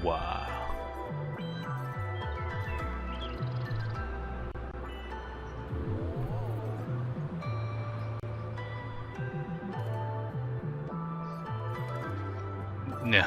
WuWa. No.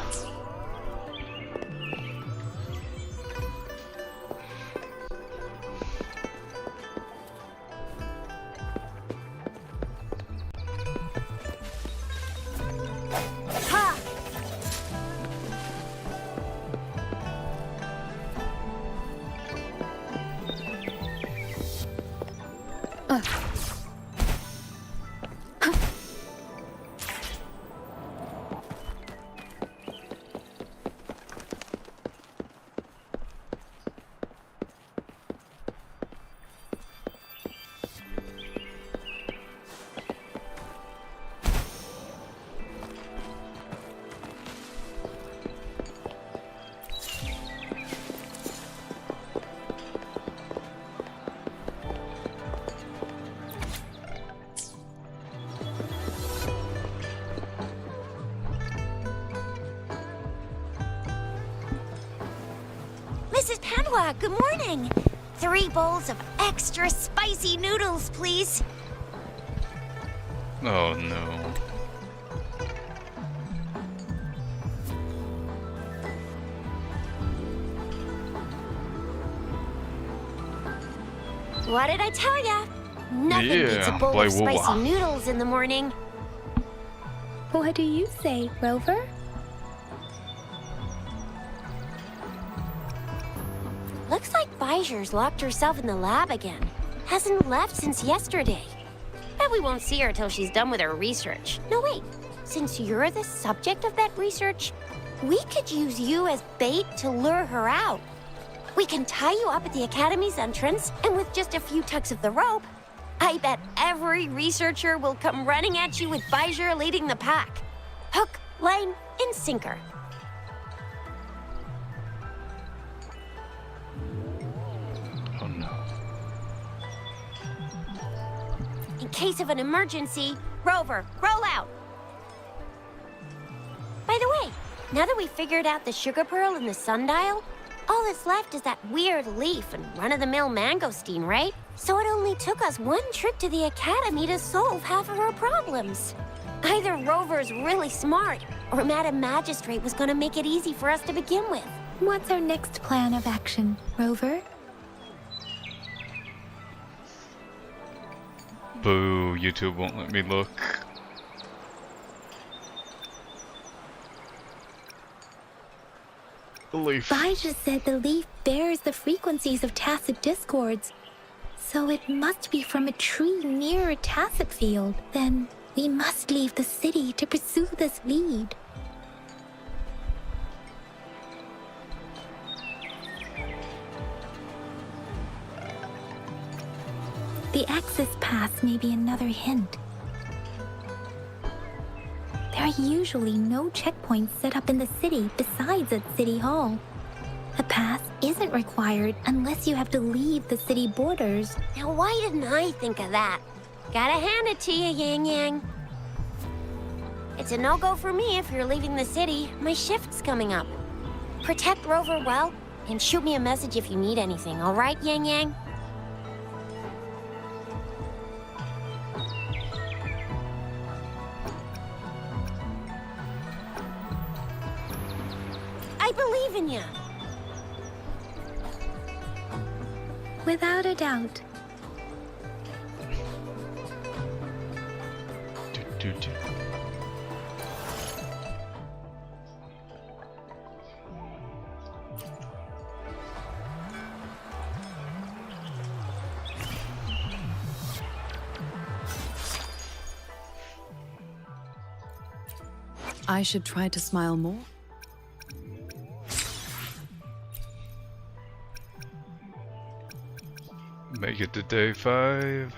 Mrs. Padua, good morning. 3 bowls of extra spicy noodles, please. Oh no. What did I tell ya? Nothing beats a bowl play of spicy WuWa. noodles in the morning. What do you say, Rover? Looks like Bijou's locked herself in the lab again. Hasn't left since yesterday. Bet we won't see her till she's done with her research. No, wait. Since you're the subject of that research, we could use you as bait to lure her out. We can tie you up at the Academy's entrance, and with just a few tugs of the rope, I bet every researcher will come running at you with Bijou leading the pack. Hook, line, and sinker. Oh no. In case of an emergency, Rover, roll out. By the way, now that we've figured out the sugar pearl and the sundial, all that's left is that weird leaf and run-of-the-mill mangosteen, right? So it only took us 1 trip to the Academy to solve half of our problems. Either Rover's really smart, or Madam Magistrate was gonna make it easy for us to begin with. What's our next plan of action, Rover? Boo, YouTube won't let me look. The leaf. Bijou said the leaf bears the frequencies of tacit discords, so it must be from a tree near a tacit field. Then we must leave the city to pursue this lead. The Axis Pass may be another hint. There are usually no checkpoints set up in the city besides at City Hall. A pass isn't required unless you have to leave the city borders. Now, why didn't I think of that? Gotta hand it to you, Yang Yang. It's a no-go for me if you're leaving the city. My shift's coming up. Protect Rover well, and shoot me a message if you need anything, all right, Yang Yang? I believe in you. Without a doubt. Do. I should try to smile more. Make it to day 5.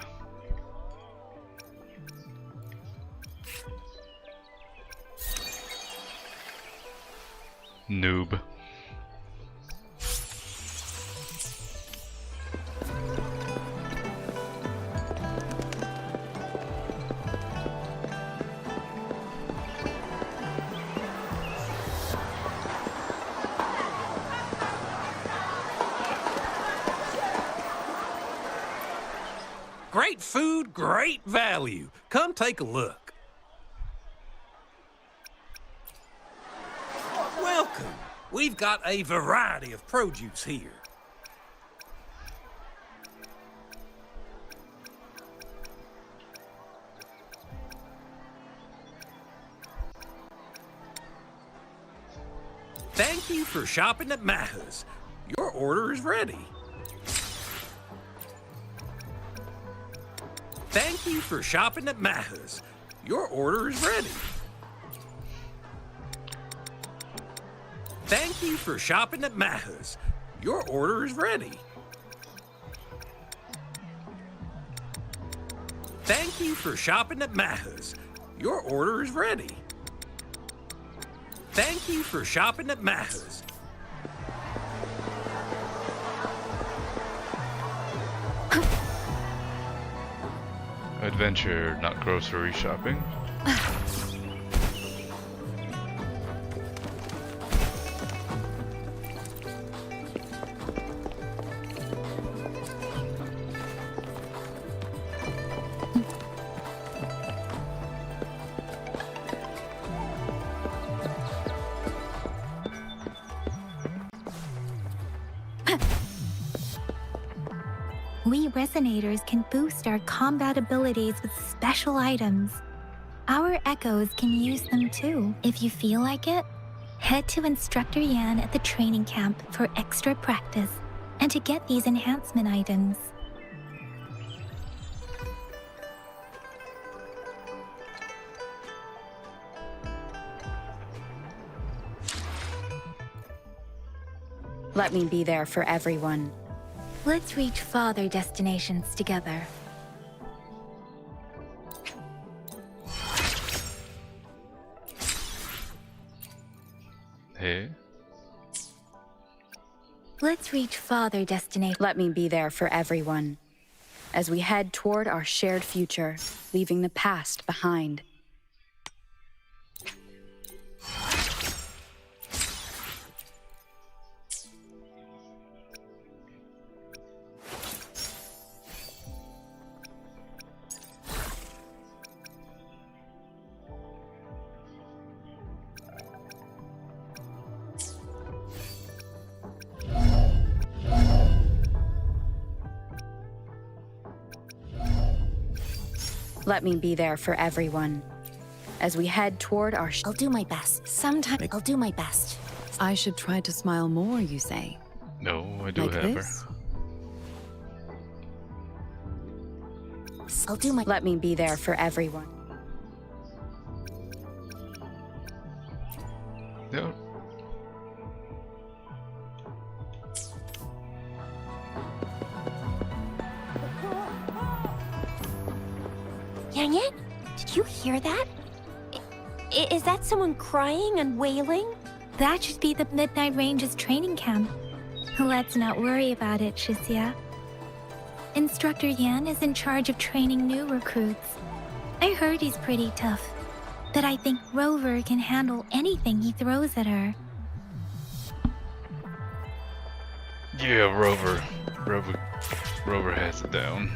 Noob. Great food, great value. Come take a look. Welcome. We've got a variety of produce here. Thank you for shopping at Maha's. Your order is ready. Thank you for shopping at Maha's. Your order is ready. Thank you for shopping at Maha's. Your order is ready. Thank you for shopping at Maha's. Your order is ready. Thank you for shopping at Maha's. Adventure, not grocery shopping. We resonators can boost our combat abilities with special items. Our echoes can use them too. If you feel like it, head to Instructor Yan at the training camp for extra practice and to get these enhancement items. Let me be there for everyone. Let's reach farther destinations together. Hey. Let's reach farther destinations. Let me be there for everyone. As we head toward our shared future, leaving the past behind. Let me be there for everyone. As we head toward our I'll do my best. Sometime I'll do my best. I should try to smile more, you say? No, I do Like have this? I'll do my. Let me be there for everyone. her. No. Yang Yan, did you hear that? Is that someone crying and wailing? That should be the Midnight Range's training camp. Let's not worry about it, Shixia. Instructor Yan is in charge of training new recruits. I heard he's pretty tough, but I think Rover can handle anything he throws at her. Yeah, Rover has it down.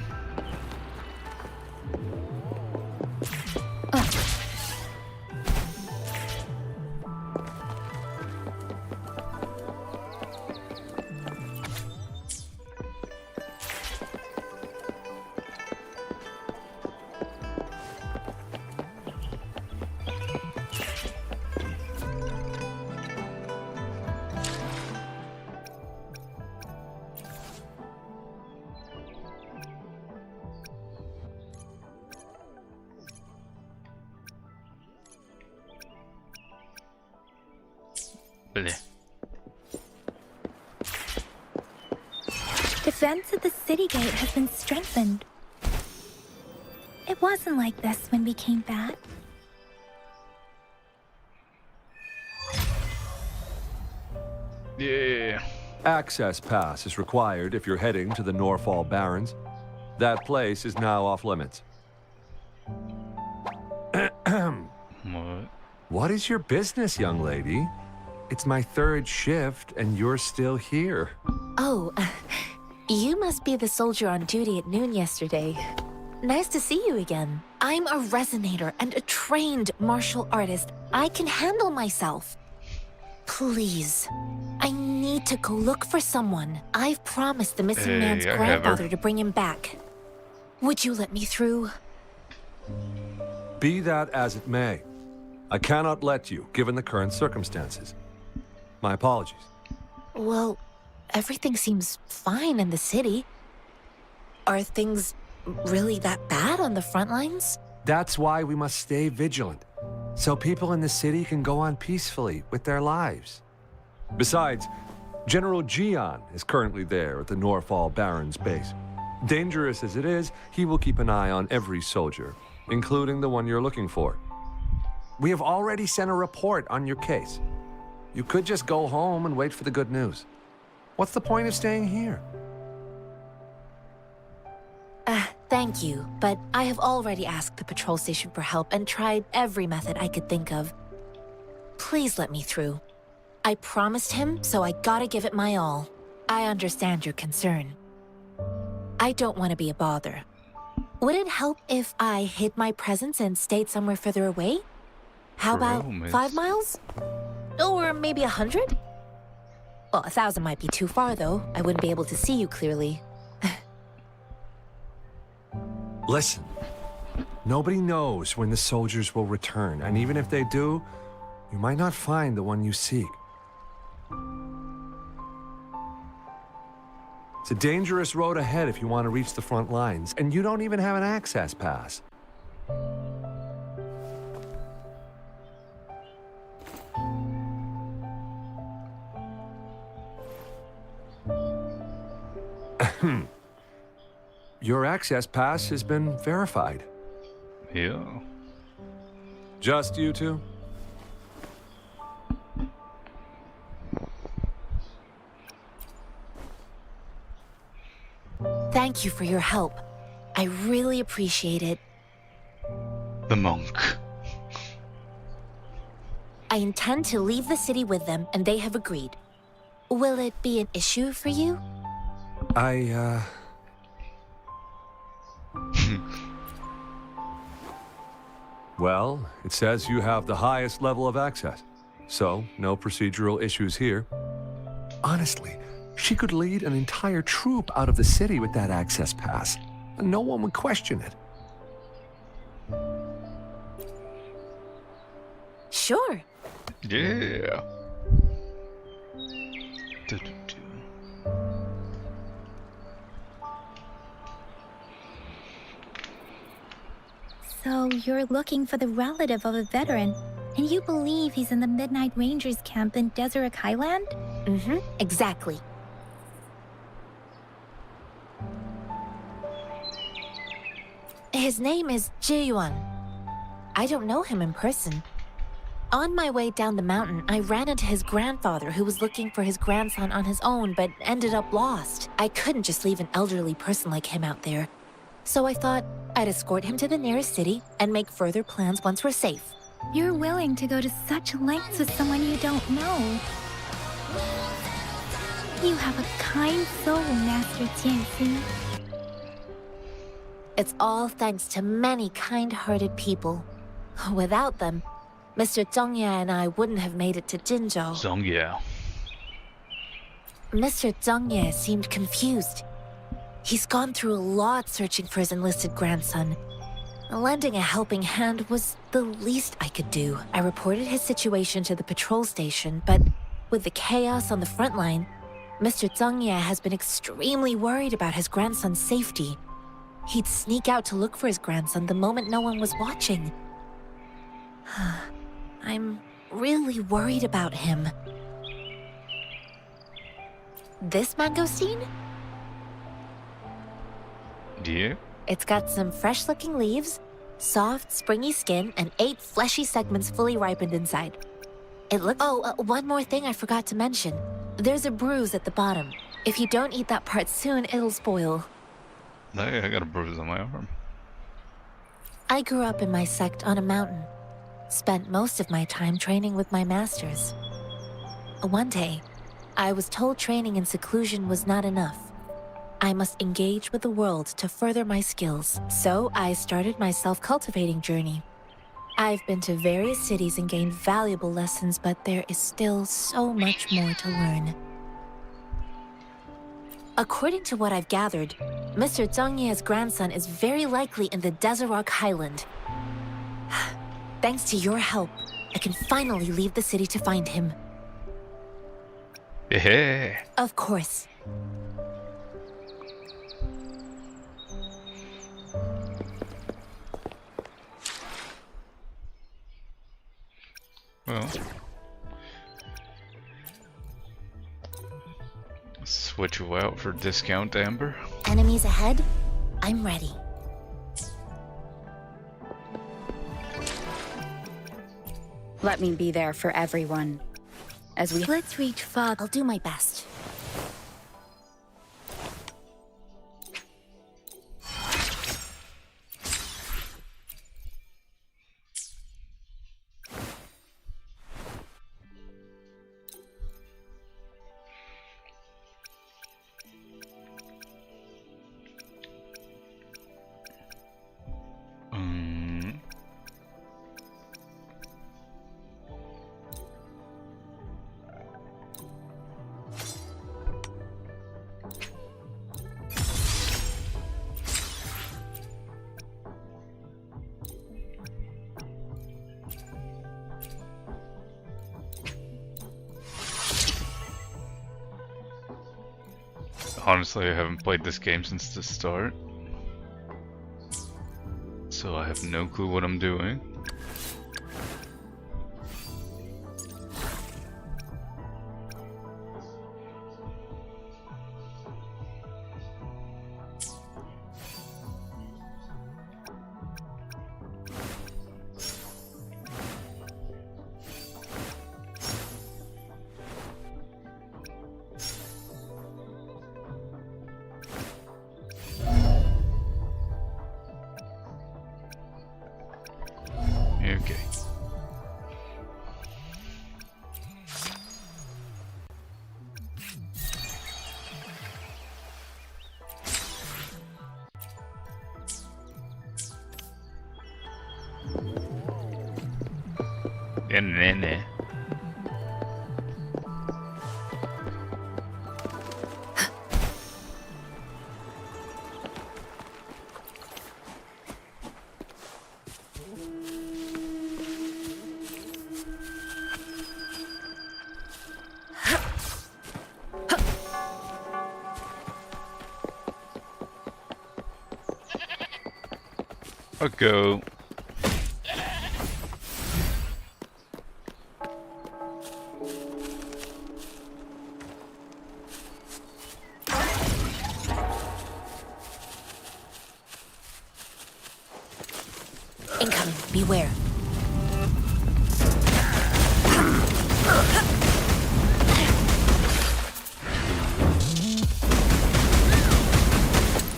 Bleh. Defense at the city gate has been strengthened. It wasn't like this when we came back. Yeah. Access pass is required if you're heading to the Norfall Barrens. That place is now off limits. What? What is your business, young lady? It's my third shift and you're still here. Oh, you must be the soldier on duty at noon yesterday. Nice to see you again. I'm a resonator and a trained martial artist. I can handle myself. Please, I need to go look for someone. I've promised the missing man's I have grandfather her. to bring him back. Would you let me through? Be that as it may, I cannot let you, given the current circumstances. My apologies. Well, everything seems fine in the city. Are things really that bad on the front lines? That's why we must stay vigilant, so people in the city can go on peacefully with their lives. Besides, General Jian is currently there at the Norfall Barons base. Dangerous as it is, he will keep an eye on every soldier, including the one you're looking for. We have already sent a report on your case. You could just go home and wait for the good news. What's the point of staying here? Thank you, but I have already asked the patrol station for help and tried every method I could think of. Please let me through. I promised him, so I gotta give it my all. I understand your concern. I don't want to be a bother. Would it help if I hid my presence and stayed somewhere further away? How about Promise. 5 miles? Or maybe 100? Well, 1,000 might be too far, though. I wouldn't be able to see you clearly. Listen, nobody knows when the soldiers will return, and even if they do, you might not find the one you seek. It's a dangerous road ahead if you want to reach the front lines, and you don't even have an access pass. Your access pass has been verified. Yeah. Just you two? Thank you for your help. I really appreciate it. The monk. I intend to leave the city with them, and they have agreed. Will it be an issue for you? Well, it says you have the highest level of access, so no procedural issues here. Honestly, she could lead an entire troop out of the city with that access pass, and no one would question it. Sure. Yeah. So you're looking for the relative of a veteran, and you believe he's in the Midnight Rangers camp in Deseret Highland? Mm-hmm, exactly. His name is Jiyuan. I don't know him in person. On my way down the mountain, I ran into his grandfather who was looking for his grandson on his own but ended up lost. I couldn't just leave an elderly person like him out there. So I thought I'd escort him to the nearest city and make further plans once we're safe. You're willing to go to such lengths with someone you don't know. You have a kind soul, Master Jianxi. It's all thanks to many kind-hearted people. Without them, Mr. Zhongye and I wouldn't have made it to Jinzhou. Zhongye. Mr. Zhongye seemed confused. He's gone through a lot searching for his enlisted grandson. Lending a helping hand was the least I could do. I reported his situation to the patrol station, but with the chaos on the front line, Mr. Zhongye has been extremely worried about his grandson's safety. He'd sneak out to look for his grandson the moment no one was watching. I'm really worried about him. This mangosteen? Yeah. It's got some fresh-looking leaves, soft, springy skin, and 8 fleshy segments fully ripened inside. It looks... Oh, one more thing I forgot to mention. There's a bruise at the bottom. If you don't eat that part soon, it'll spoil. Hey, I got a bruise on my arm. I grew up in my sect on a mountain. Spent most of my time training with my masters. One day, I was told training in seclusion was not enough. I must engage with the world to further my skills. So I started my self-cultivating journey. I've been to various cities and gained valuable lessons, but there is still so much more to learn. According to what I've gathered, Mr. Zhang Ye's grandson is very likely in the Desert Highland. Thanks to your help, I can finally leave the city to find him. Yeah. Of course. Well, switch you out for discount amber. Enemies ahead? I'm ready. Let me be there for everyone. As we Let's reach Father. I'll do my best. Honestly, I haven't played this game since the start, so I have no clue what I'm doing. Okay. And then I'll go. Incoming, beware.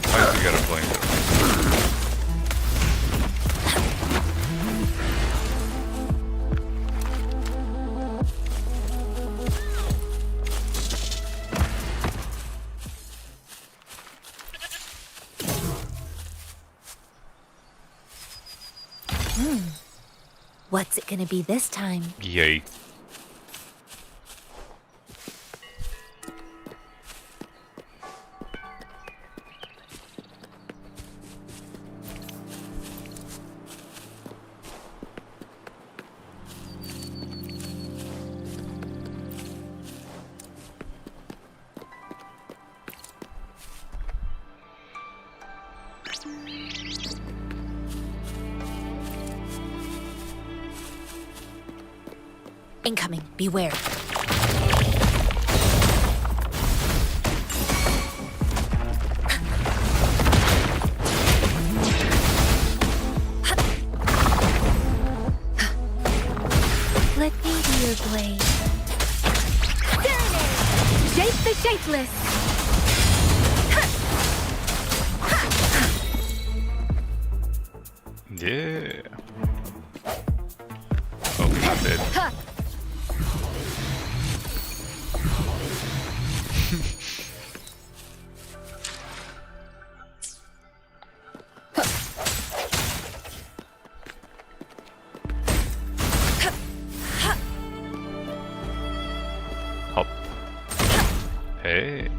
Why does he got a flamethrower? What's it gonna be this time? Yay. Incoming, beware. Let me be your blade. Shape the shapeless. Yeah. Oh, he's dead. Hey.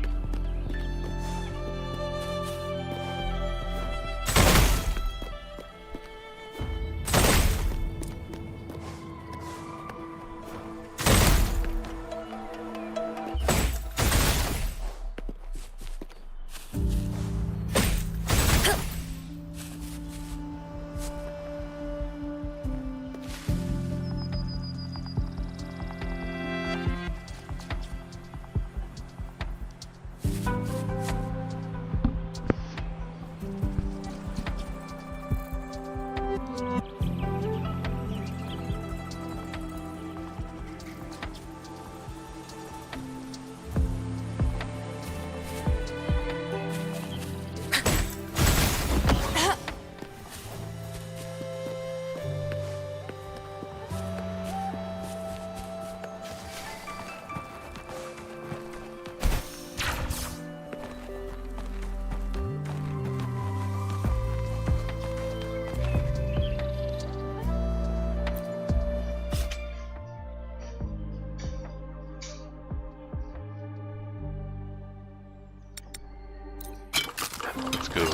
Let's go.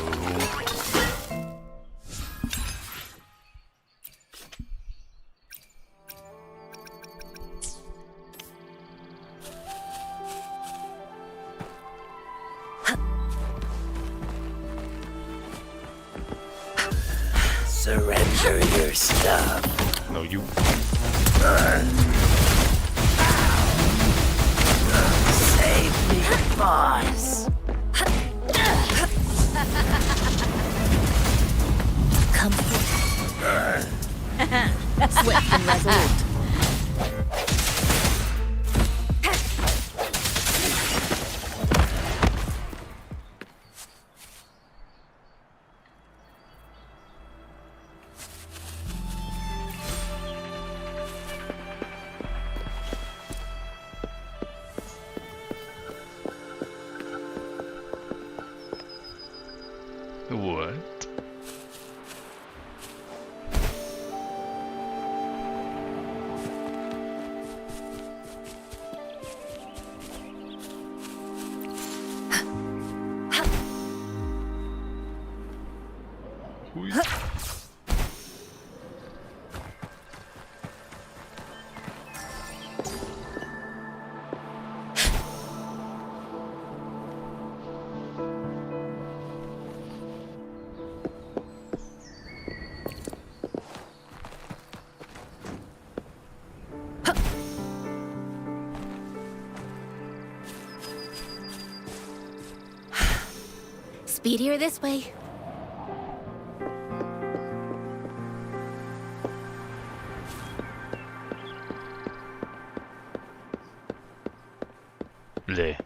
Surrender your stuff. No, you. Save me, boss. Come Swift and resolute. What? Speedier this way. Bleh.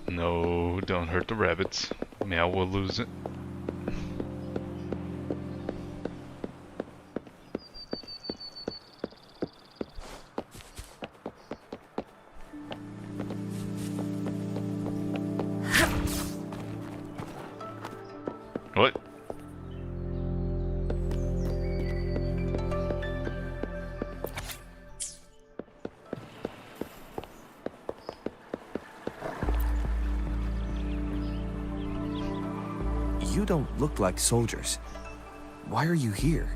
No, don't hurt the rabbits. Meow will lose it. What? You don't look like soldiers. Why are you here?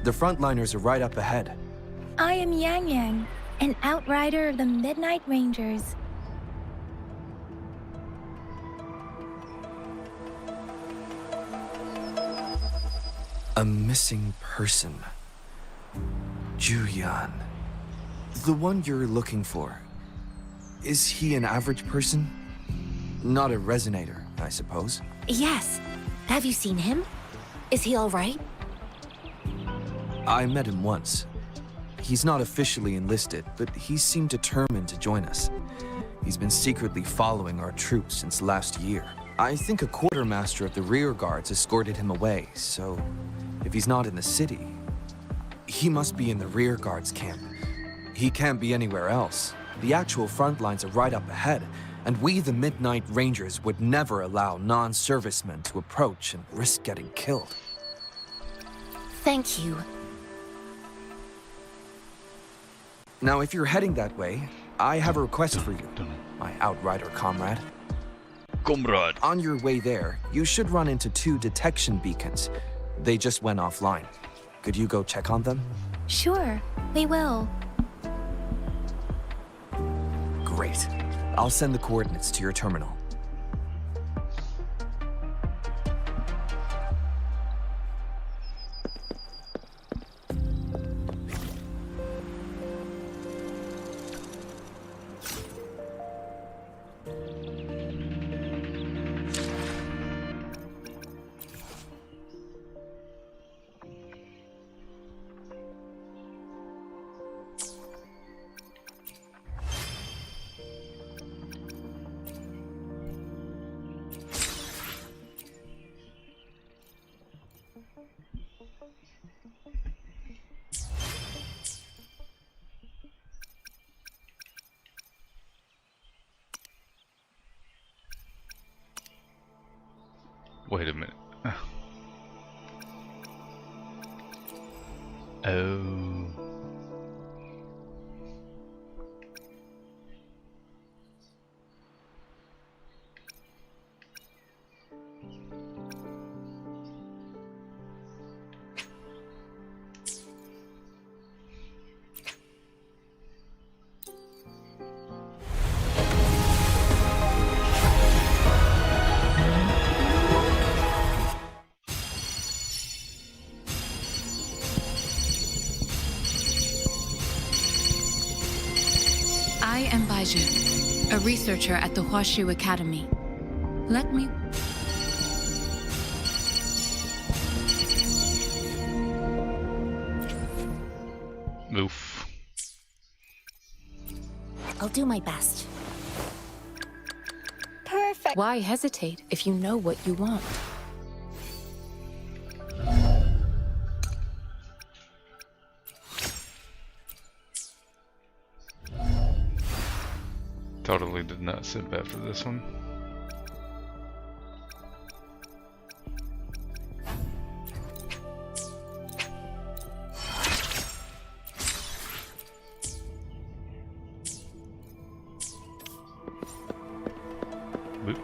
The frontliners are right up ahead. I am Yang Yang, an outrider of the Midnight Rangers. A missing person. Juyan. The one you're looking for. Is he an average person? Not a resonator, I suppose. Yes. Have you seen him? Is he all right? I met him once. He's not officially enlisted, but he seemed determined to join us. He's been secretly following our troops since last year. I think a quartermaster of the rear guards escorted him away, so if he's not in the city, he must be in the rear guards camp. He can't be anywhere else. The actual front lines are right up ahead, and we, the Midnight Rangers, would never allow non-servicemen to approach and risk getting killed. Thank you. Now, if you're heading that way, I have a request for you, my outrider comrade. Comrade. On your way there, you should run into 2 detection beacons. They just went offline. Could you go check on them? Sure, we will. Great. I'll send the coordinates to your terminal. Wait a minute. Oh. I am Baiju, a researcher at the Huashu Academy. Let me... Oof. I'll do my best. Perfect. Why hesitate if you know what you want? Totally did not sit bad for this one. Boop.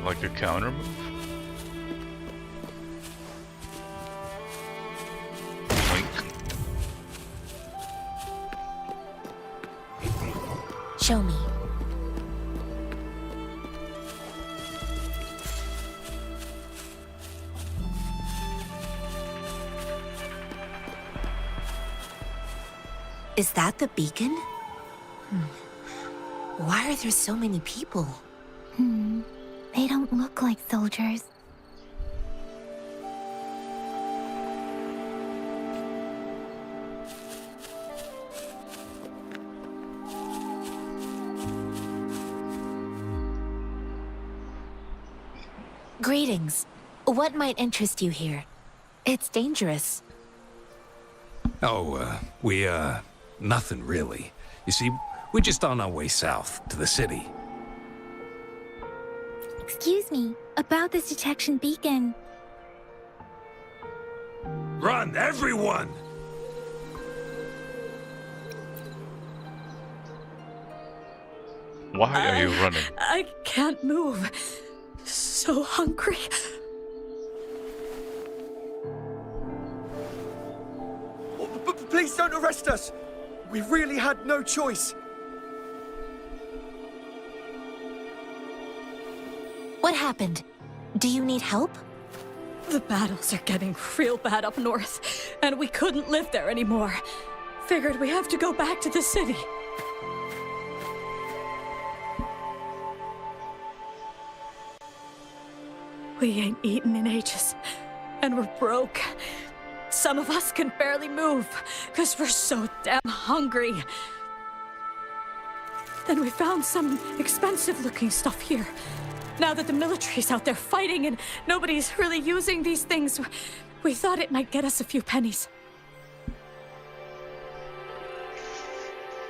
Like a counter move? Wink. Show me. Is that the beacon? Why are there so many people? They don't look like soldiers. Greetings. What might interest you here? It's dangerous. Oh, nothing really. You see, we're just on our way south to the city. Excuse me, about this detection beacon. Run, everyone! Why are you running? I can't move. So hungry. Please don't arrest us! We really had no choice. What happened? Do you need help? The battles are getting real bad up north, and we couldn't live there anymore. Figured we have to go back to the city. We ain't eaten in ages, and we're broke. Some of us can barely move, because we're so damn hungry. Then we found some expensive-looking stuff here. Now that the military's out there fighting and nobody's really using these things, we thought it might get us a few pennies.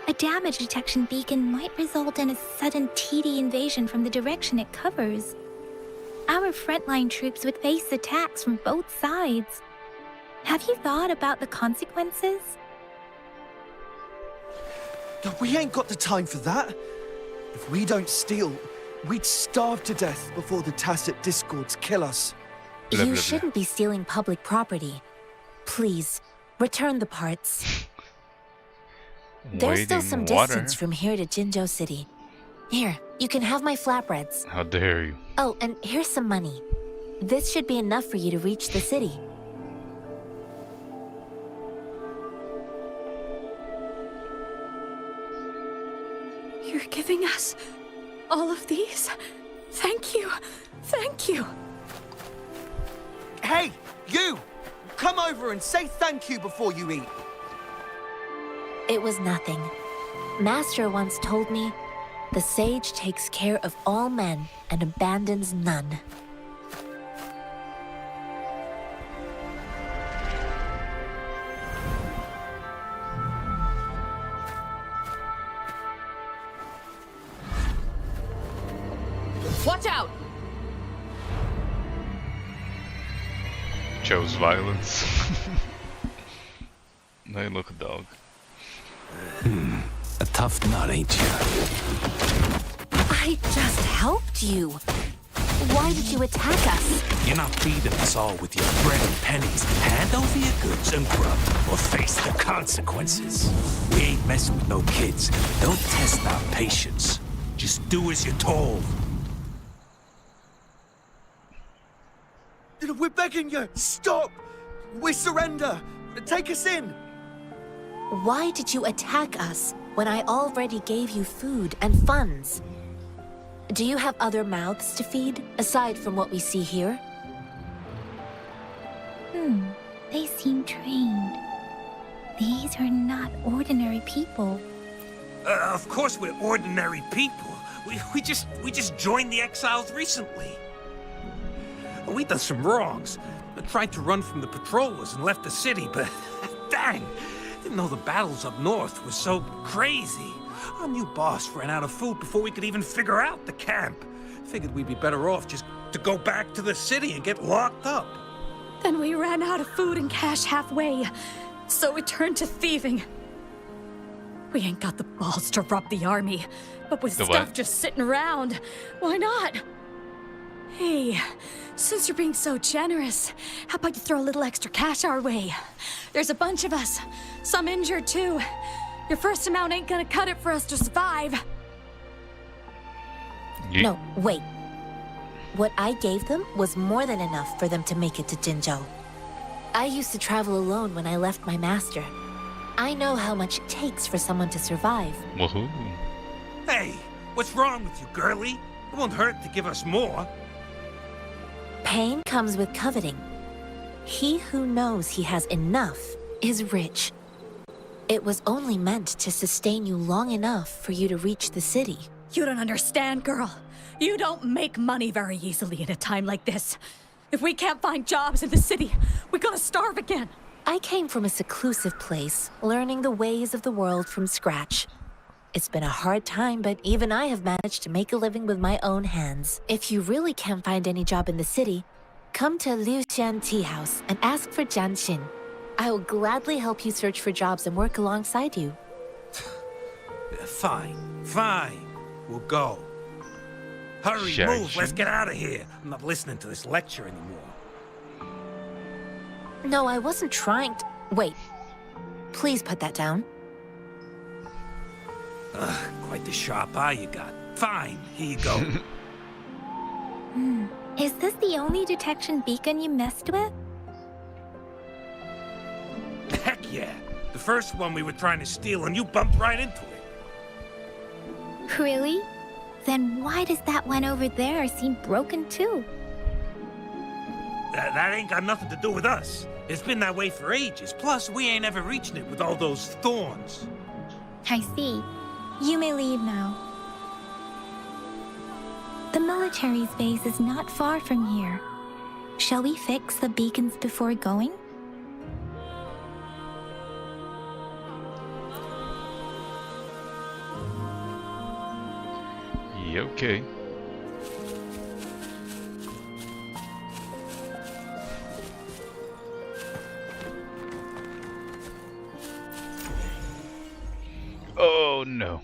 A damage detection beacon might result in a sudden TD invasion from the direction it covers. Our frontline troops would face attacks from both sides. Have you thought about the consequences? We ain't got the time for that. If we don't steal, we'd starve to death before the tacit discords kill us. You shouldn't be stealing public property. Please, return the parts. There's still some distance from here to Jinzhou City. Here, you can have my flatbreads. How dare you? Oh, and here's some money. This should be enough for you to reach the city. You're giving us all of these? Thank you. Thank you. Hey, you! Come over and say thank you before you eat. It was nothing. Master once told me, the sage takes care of all men and abandons none. Watch out! Chose violence. Now you look a dog. A tough nut, ain't you? I just helped you. Why did you attack us? You're not feeding us all with your bread and pennies. Hand over your goods and grub, or face the consequences. We ain't messing with no kids. Don't test our patience. Just do as you're told. We're begging you, stop! We surrender! Take us in! Why did you attack us when I already gave you food and funds? Do you have other mouths to feed, aside from what we see here? They seem trained. These are not ordinary people. Of course we're ordinary people. We just joined the exiles recently. We done some wrongs. I tried to run from the patrollers and left the city, but dang, didn't know the battles up north were so crazy. Our new boss ran out of food before we could even figure out the camp. Figured we'd be better off just to go back to the city and get locked up. Then we ran out of food and cash halfway, so we turned to thieving. We ain't got the balls to rob the army, but with stuff just sitting around, why not? Hey, since you're being so generous, how about you throw a little extra cash our way? There's a bunch of us, some injured too. Your first amount ain't gonna cut it for us to survive. No, wait. What I gave them was more than enough for them to make it to Jinzhou. I used to travel alone when I left my master. I know how much it takes for someone to survive. Woohoo. Hey, what's wrong with you, girlie? It won't hurt to give us more. Pain comes with coveting. He who knows he has enough is rich. It was only meant to sustain you long enough for you to reach the city. You don't understand, girl. You don't make money very easily in a time like this. If we can't find jobs in the city, we're gonna starve again. I came from a seclusive place, learning the ways of the world from scratch. It's been a hard time, but even I have managed to make a living with my own hands. If you really can't find any job in the city, come to Liu Xian Tea House and ask for Jian Xin. I will gladly help you search for jobs and work alongside you. Fine. We'll go. Hurry, move, let's get out of here. I'm not listening to this lecture anymore. No, I wasn't trying to... Wait. Please put that down. Quite the sharp eye you got. Fine, here you go. Is this the only detection beacon you messed with? Heck yeah. The first one we were trying to steal and you bumped right into it. Really? Then why does that one over there seem broken too? That ain't got nothing to do with us. It's been that way for ages. Plus, we ain't ever reaching it with all those thorns. I see. You may leave now. The military's base is not far from here. Shall we fix the beacons before going? Yeah, okay. Oh no.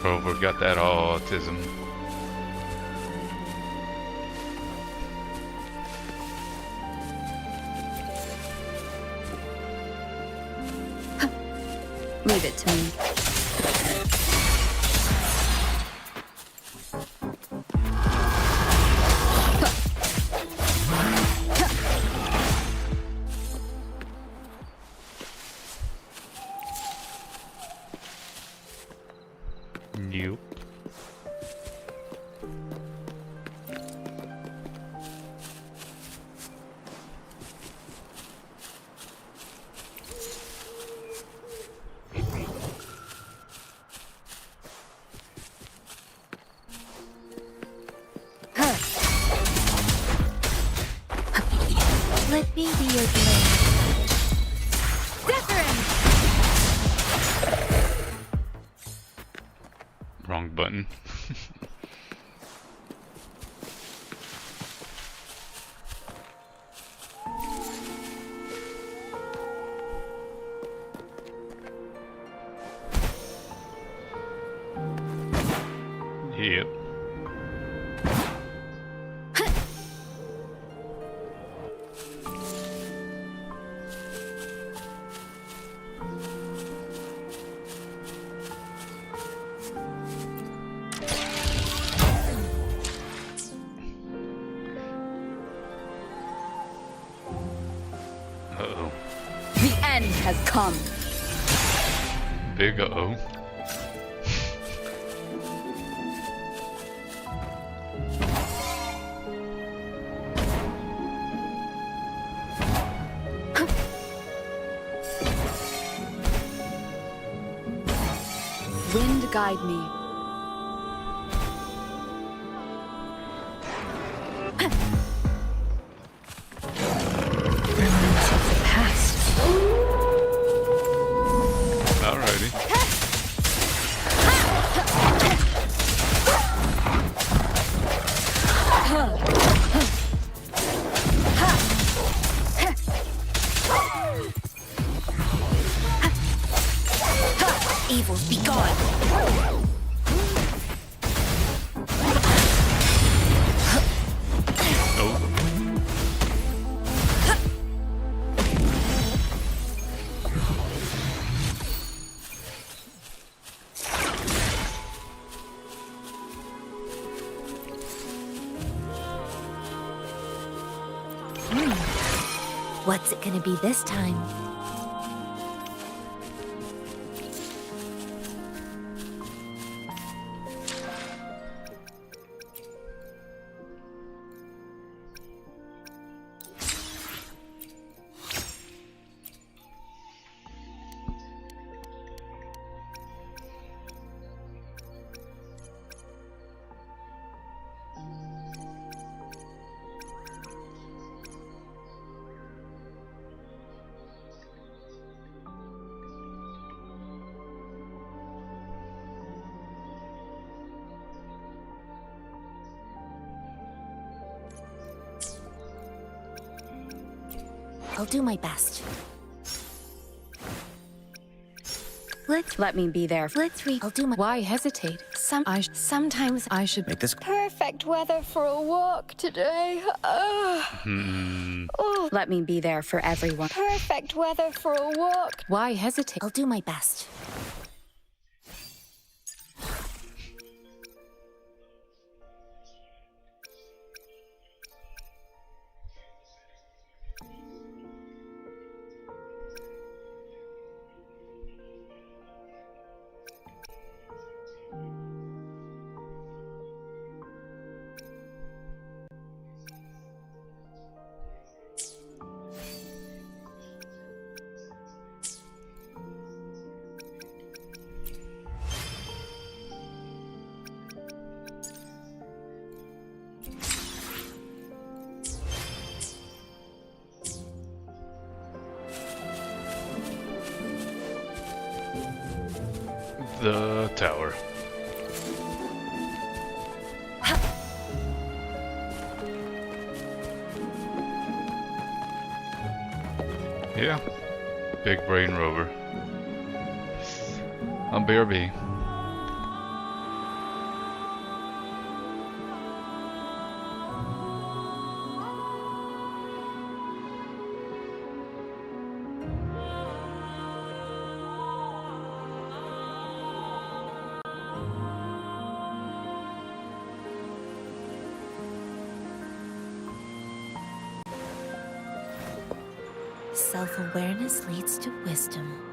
Grover got that autism. Leave it to me. Nope. Let me be your blade. Wrong button. Yep. Uh-oh. The end has come. Big uh-oh. Wind guide me. Remnants of the past. Alrighty. Evils be gone. Oh. What's it gonna be this time? I'll do my best. Let me be there. I'll do my. Why hesitate? Sometimes I should Make this. Perfect weather for a walk today. Let me be there for everyone. Perfect weather for a walk. Why hesitate? I'll do my best. The tower. Yeah. Big brain rover. I'm BRB. Self-awareness leads to wisdom.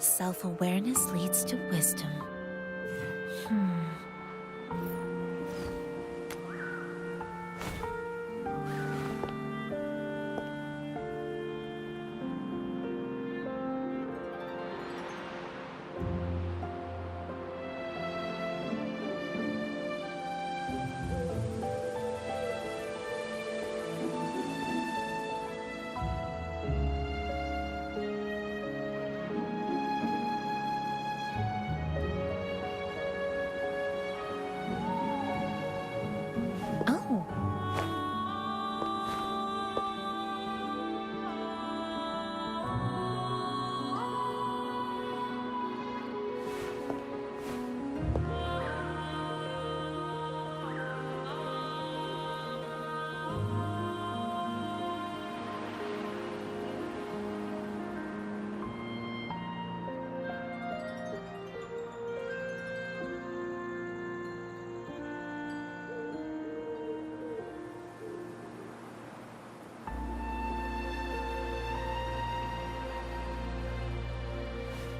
Self-awareness leads to wisdom.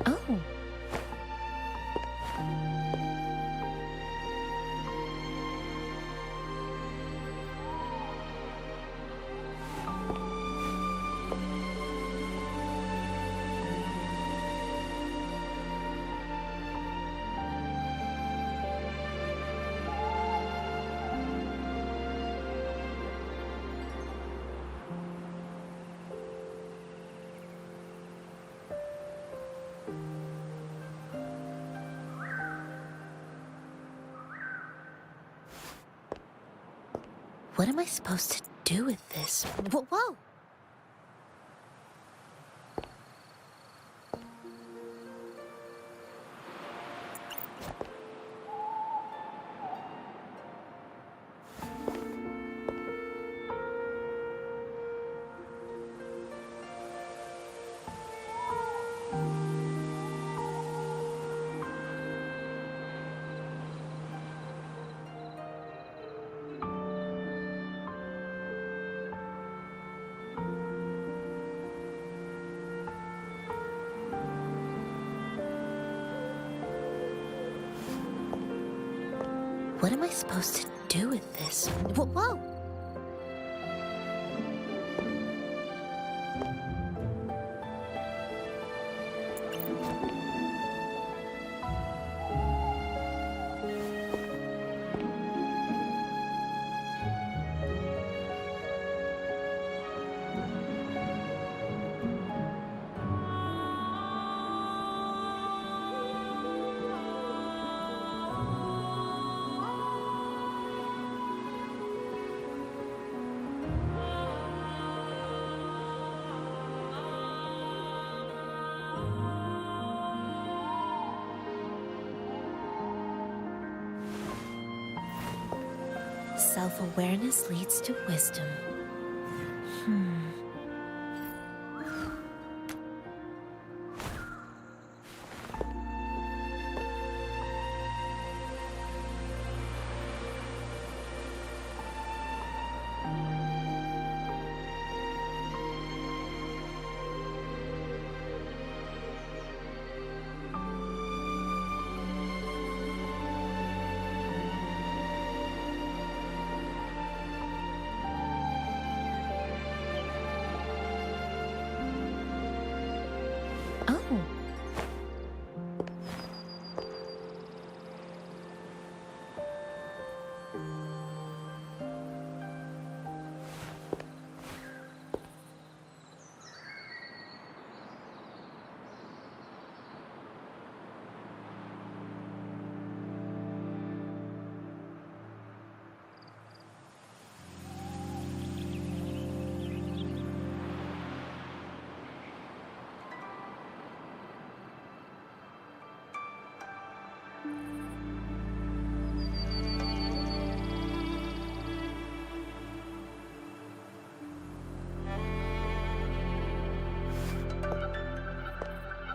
Oh. What am I supposed to do with this? Whoa! What am I supposed to do with this? Whoa! Self-awareness leads to wisdom. Oh.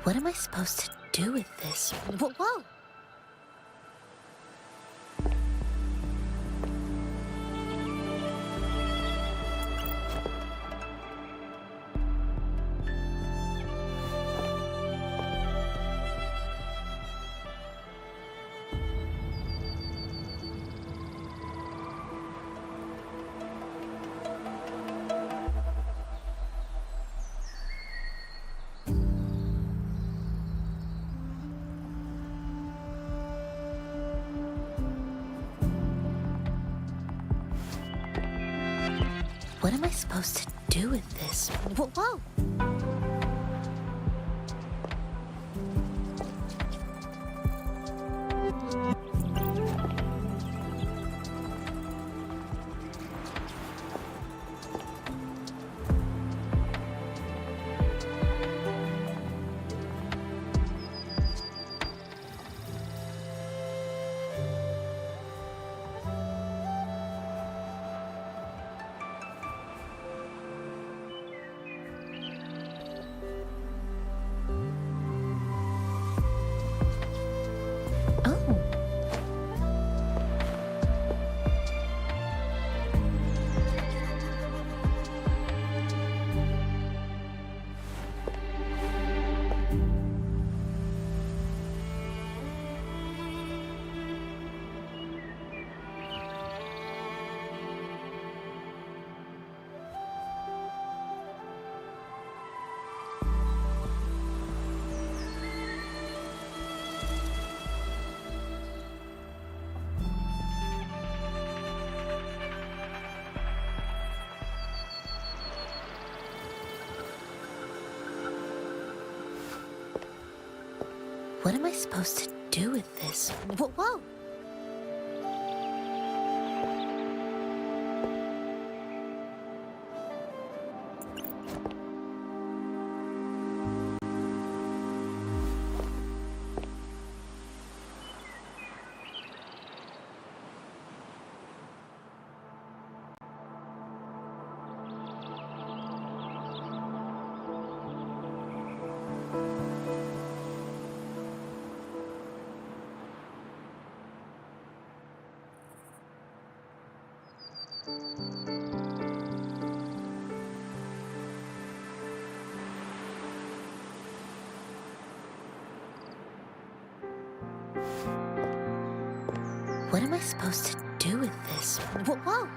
What am I supposed to do with this? Whoa! What am I supposed to do with this? Whoa! What am I supposed to do with this? Whoa! What am I supposed to do with this? Whoa!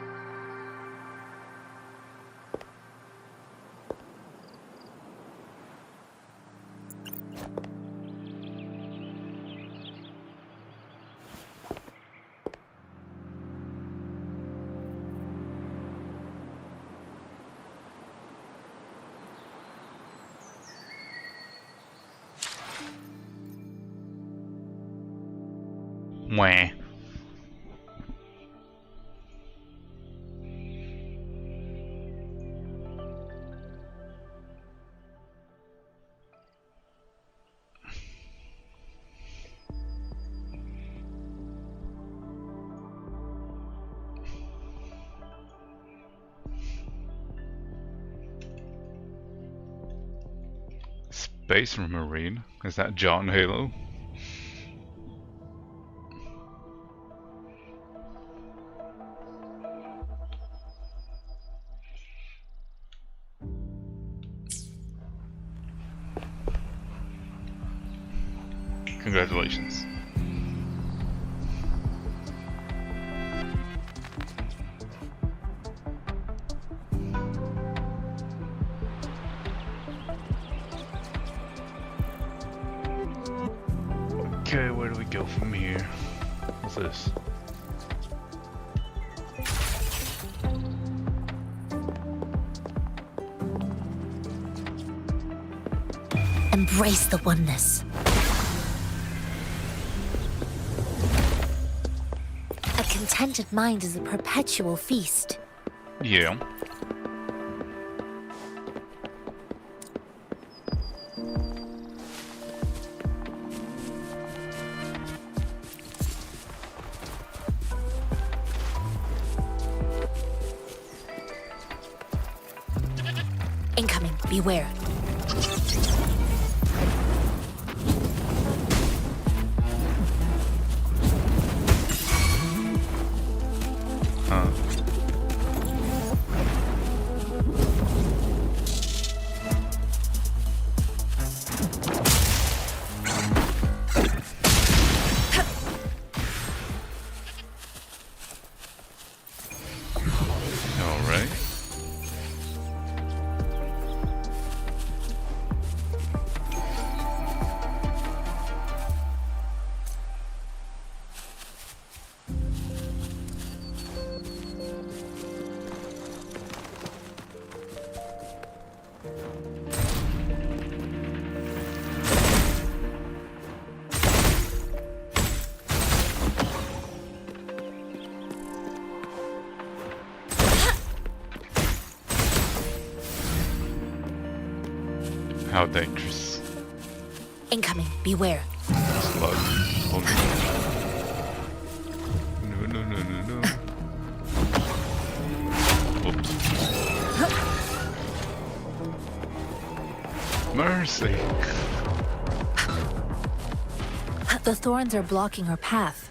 Mwah. Space Marine? Is that John Halo? Congratulations. Okay, where do we go from here? What's this? Embrace the oneness. A contented mind is a perpetual feast. Yeah. Incoming, beware. Alright. How dangerous. Incoming, beware. Slug. Oh no. No. Whoops. Mercy. The thorns are blocking our path.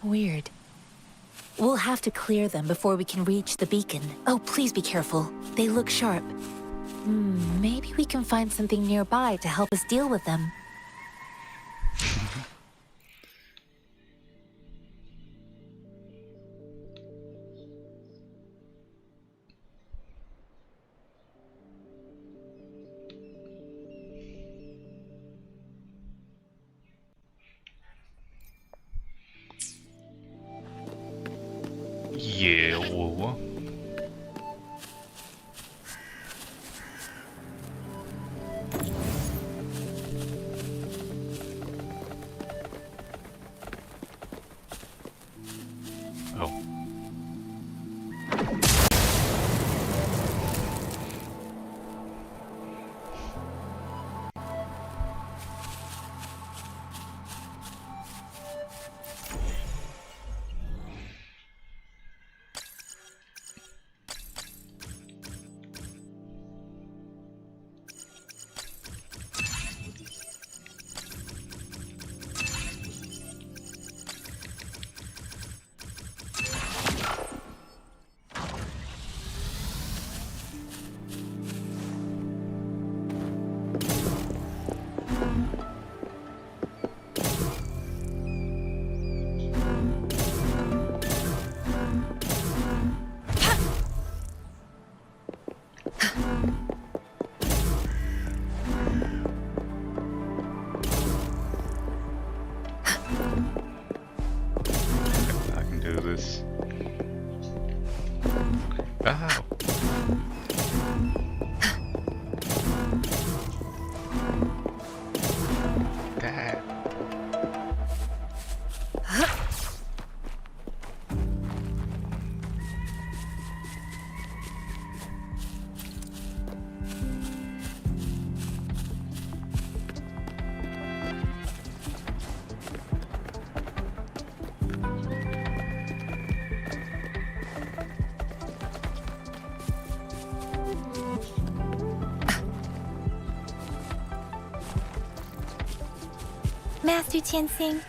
Weird. We'll have to clear them before we can reach the beacon. Oh, please be careful. They look sharp. Maybe we can find something nearby to help us deal with them. Yeah, WuWa. Oh. this. Ow. Dad. Master Tianxing,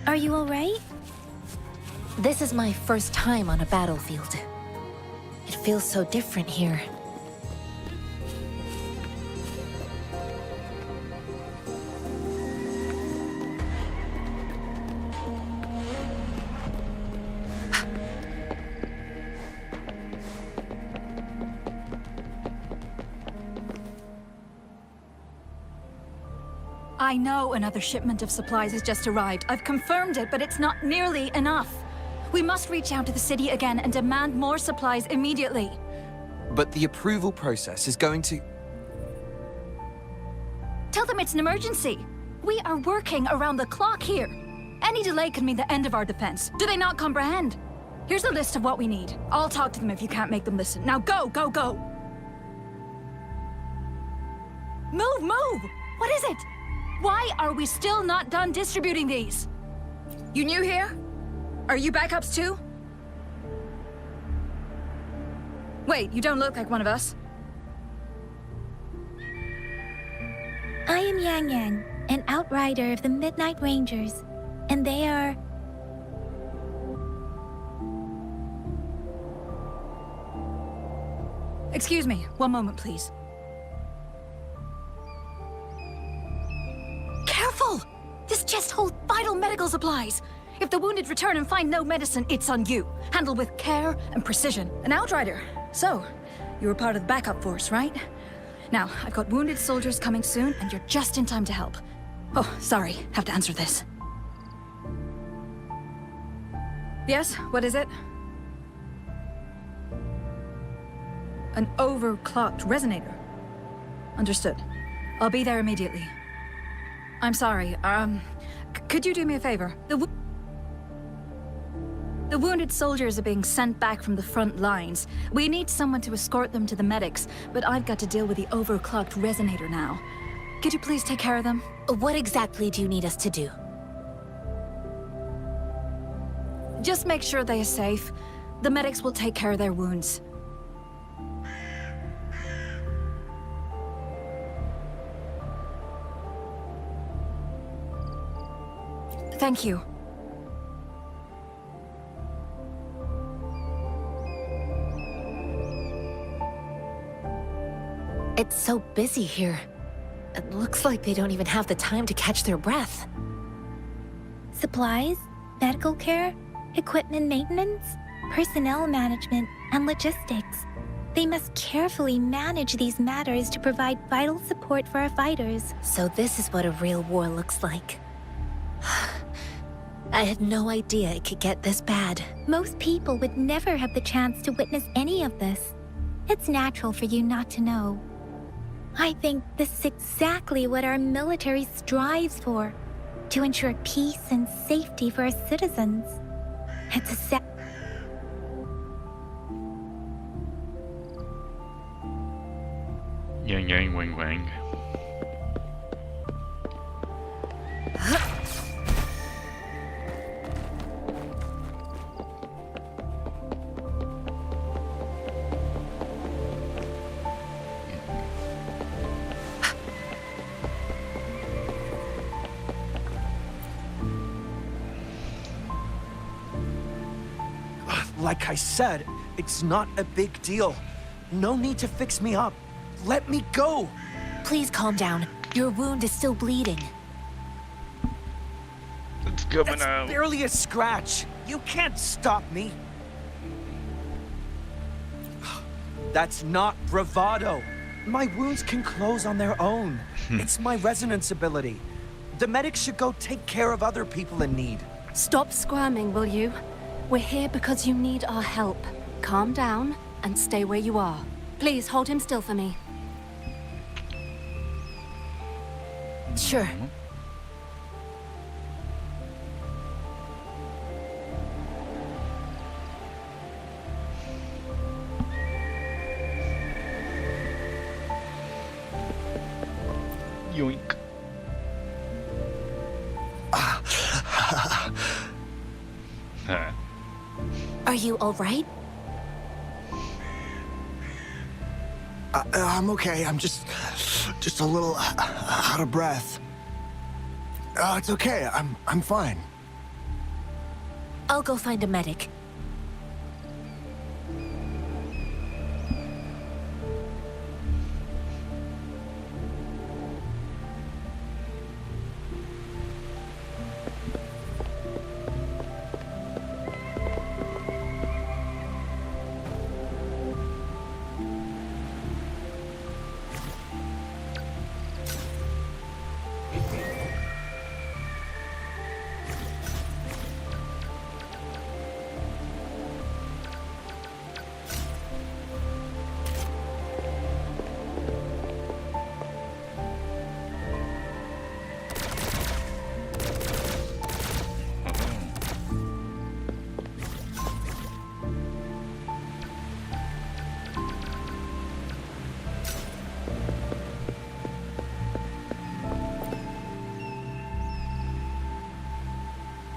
are you alright? This is my first time on a battlefield. It feels so different here. I know another shipment of supplies has just arrived. I've confirmed it, but it's not nearly enough. We must reach out to the city again and demand more supplies immediately. But the approval process is going to... Tell them it's an emergency. We are working around the clock here. Any delay could mean the end of our defense. Do they not comprehend? Here's a list of what we need. I'll talk to them if you can't make them listen. Now go, go, go! Move, move! What is it? Why are we still not done distributing these? You new here? Are you backups too? Wait, you don't look like one of us. I am Yang Yang, an outrider of the Midnight Rangers, and they are... Excuse me, one moment, please. Careful! This chest holds vital medical supplies. If the wounded return and find no medicine, it's on you. Handle with care and precision. An outrider. So, you were part of the backup force, right? Now, I've got wounded soldiers coming soon, and you're just in time to help. Oh, sorry, have to answer this. Yes, what is it? An overclocked resonator. Understood. I'll be there immediately. I'm sorry, could you do me a favor? The wounded soldiers are being sent back from the front lines. We need someone to escort them to the medics, but I've got to deal with the overclocked resonator now. Could you please take care of them? What exactly do you need us to do? Just make sure they are safe. The medics will take care of their wounds. Thank you. It's so busy here. It looks like they don't even have the time to catch their breath. Supplies, medical care, equipment maintenance, personnel management, and logistics. They must carefully manage these matters to provide vital support for our fighters. So this is what a real war looks like. I had no idea it could get this bad. Most people would never have the chance to witness any of this. It's natural for you not to know. I think this is exactly what our military strives for, to ensure peace and safety for our citizens. It's a Yang yang wang wang. Like I said, it's not a big deal. No need to fix me up. Let me go! Please calm down. Your wound is still bleeding. It's coming That's out. barely a scratch. You can't stop me. That's not bravado. My wounds can close on their own. It's my resonance ability. The medics should go take care of other people in need. Stop squirming, will you? We're here because you need our help. Calm down and stay where you are. Please hold him still for me. Sure. Yoink. Are you all right? I'm okay. I'm just a little out of breath. It's okay. I'm fine. I'll go find a medic.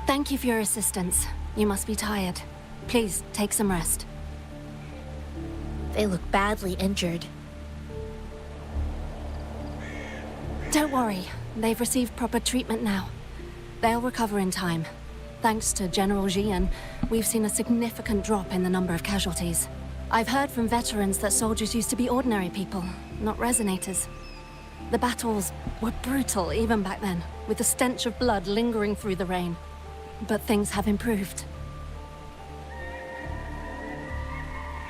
Thank you for your assistance. You must be tired. Please, take some rest. They look badly injured. Don't worry. They've received proper treatment now. They'll recover in time. Thanks to General Jian, we've seen a significant drop in the number of casualties. I've heard from veterans that soldiers used to be ordinary people, not resonators. The battles were brutal even back then, with the stench of blood lingering through the rain. But things have improved.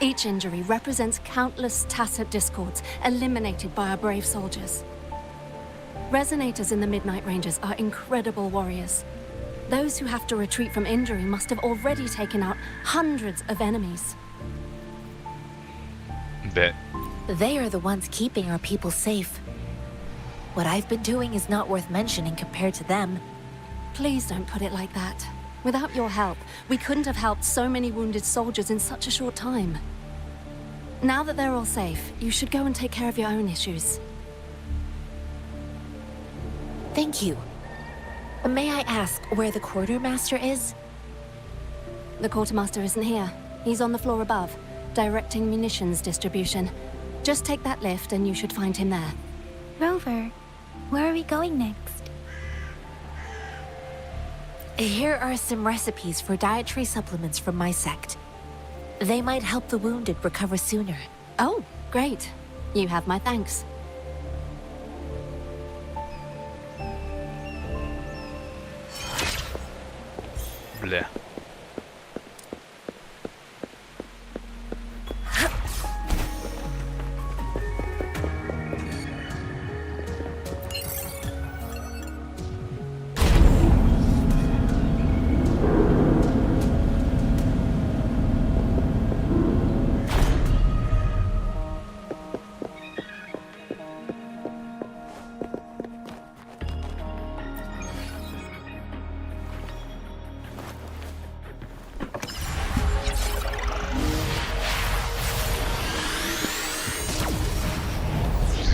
Each injury represents countless tacit discords eliminated by our brave soldiers. Resonators in the Midnight Ranges are incredible warriors. Those who have to retreat from injury must have already taken out hundreds of enemies. Bet. They are the ones keeping our people safe. What I've been doing is not worth mentioning compared to them. Please don't put it like that. Without your help, we couldn't have helped so many wounded soldiers in such a short time. Now that they're all safe, you should go and take care of your own issues. Thank you. May I ask where the quartermaster is? The quartermaster isn't here. He's on the floor above, directing munitions distribution. Just take that lift and you should find him there. Rover, where are we going next? Here are some recipes for dietary supplements from my sect. They might help the wounded recover sooner. Oh, great. You have my thanks. Bleh.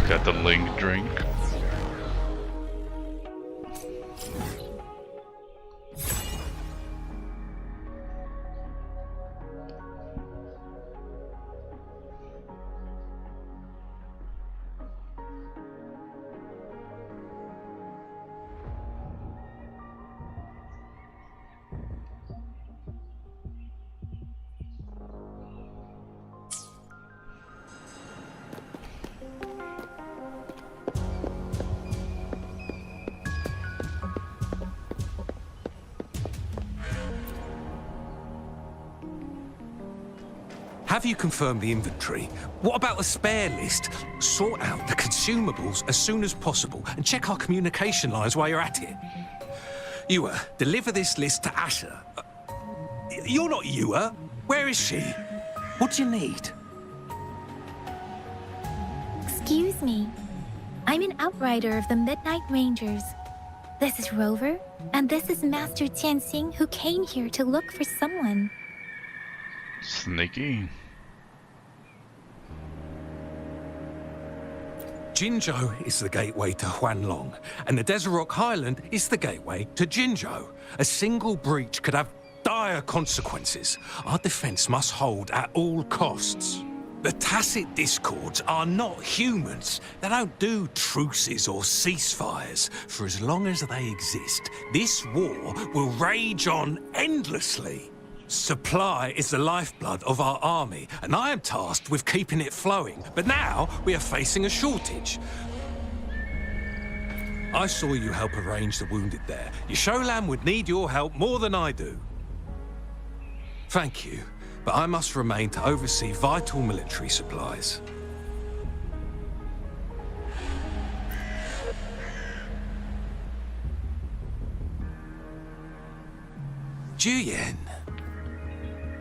Got the Ling drink. Have you confirmed the inventory? What about the spare list? Sort out the consumables as soon as possible and check our communication lines while you're at it. WuWa, deliver this list to Asher. you're not WuWa. Where is she? What do you need? Excuse me. I'm an outrider of the Midnight Rangers. This is Rover, and this is Master Tianxing, who came here to look for someone. Sneaky. Jinzhou is the gateway to Huanlong, and the Desert Rock Highland is the gateway to Jinzhou. A single breach could have dire consequences. Our defense must hold at all costs. The Tacit Discords are not humans. They don't do truces or ceasefires. For as long as they exist, this war will rage on endlessly. Supply is the lifeblood of our army, and I am tasked with keeping it flowing. But now we are facing a shortage. I saw you help arrange the wounded there. Yasholan would need your help more than I do. Thank you, but I must remain to oversee vital military supplies. Juyen.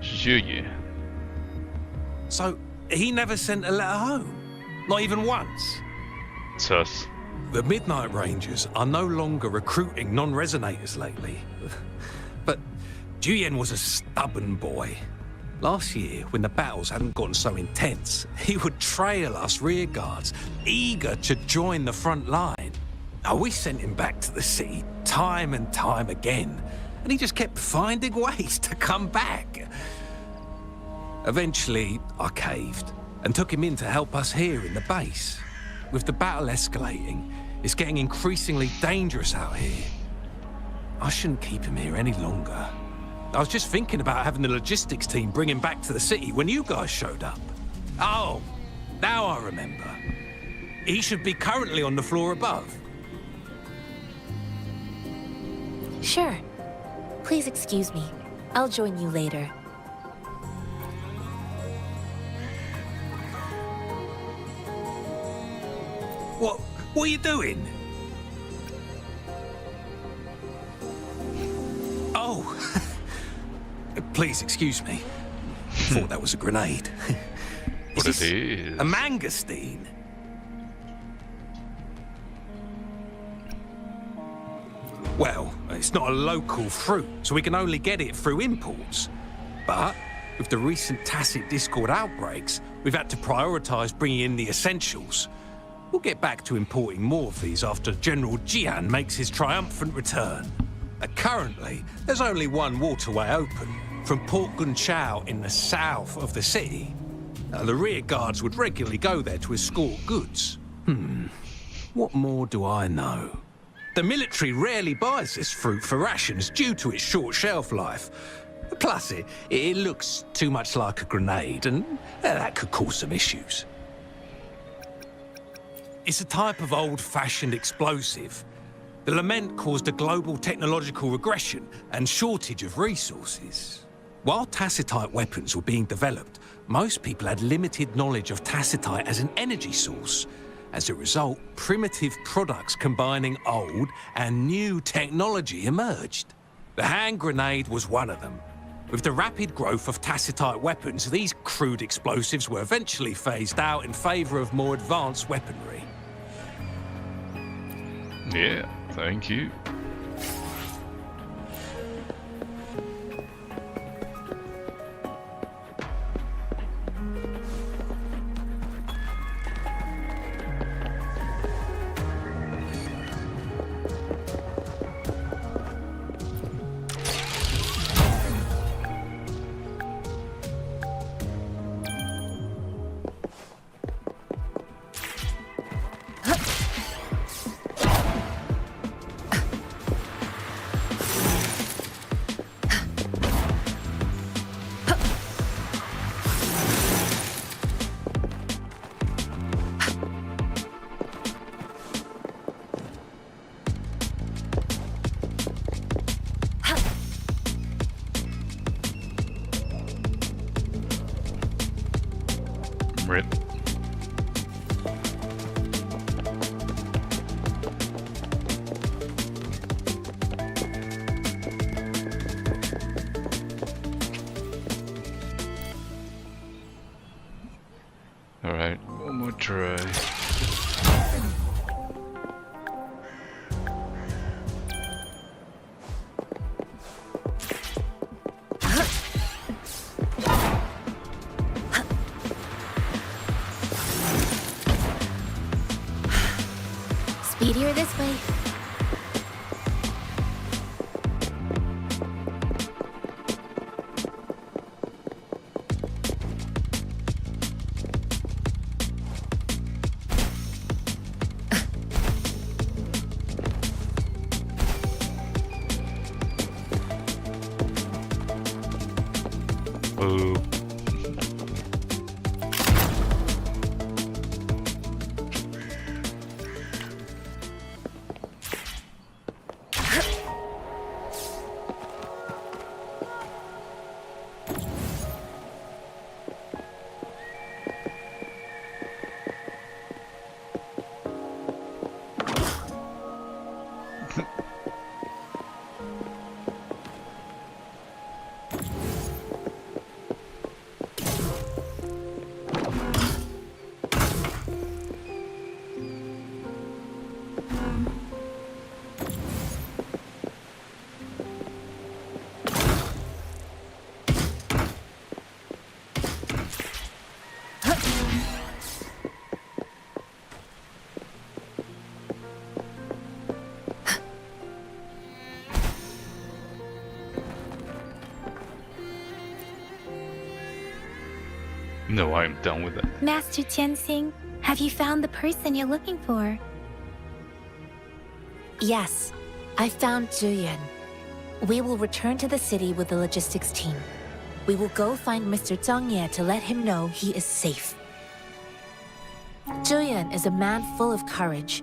Juyen. So, he never sent a letter home? Not even once? Sus. The Midnight Rangers are no longer recruiting non-resonators lately. But Juyen was a stubborn boy. Last year, when the battles hadn't gotten so intense, he would trail us rearguards, eager to join the front line. Now, we sent him back to the city time and time again, and he just kept finding ways to come back. Eventually, I caved and took him in to help us here in the base. With the battle escalating, it's getting increasingly dangerous out here. I shouldn't keep him here any longer. I was just thinking about having the logistics team bring him back to the city when you guys showed up. Oh, now I remember. He should be currently on the floor above. Sure. Please excuse me. I'll join you later. What are you doing? Oh. Please excuse me. Thought that was a grenade. What it is? A mangosteen? Well, it's not a local fruit, so we can only get it through imports. But with the recent Tacit Discord outbreaks, we've had to prioritize bringing in the essentials. We'll get back to importing more of these after General Jian makes his triumphant return. Currently, there's only one waterway open, from Port Gunchao in the south of the city. The rear guards would regularly go there to escort goods. What more do I know? The military rarely buys this fruit for rations due to its short shelf life. Plus, it looks too much like a grenade, and that could cause some issues. It's a type of old-fashioned explosive. The lament caused a global technological regression and shortage of resources. While tacitite weapons were being developed, most people had limited knowledge of tacitite as an energy source. As a result, primitive products combining old and new technology emerged. The hand grenade was one of them. With the rapid growth of tacitite weapons, these crude explosives were eventually phased out in favor of more advanced weaponry. Yeah, thank you. Rip. Alright, one more try. Speedier this way. Boo. No, I'm done with that. Master Tianxing, have you found the person you're looking for? Yes, I found Zhuyan. We will return to the city with the logistics team. We will go find Mr. Zhang Ye to let him know he is safe. Zhuyan is a man full of courage.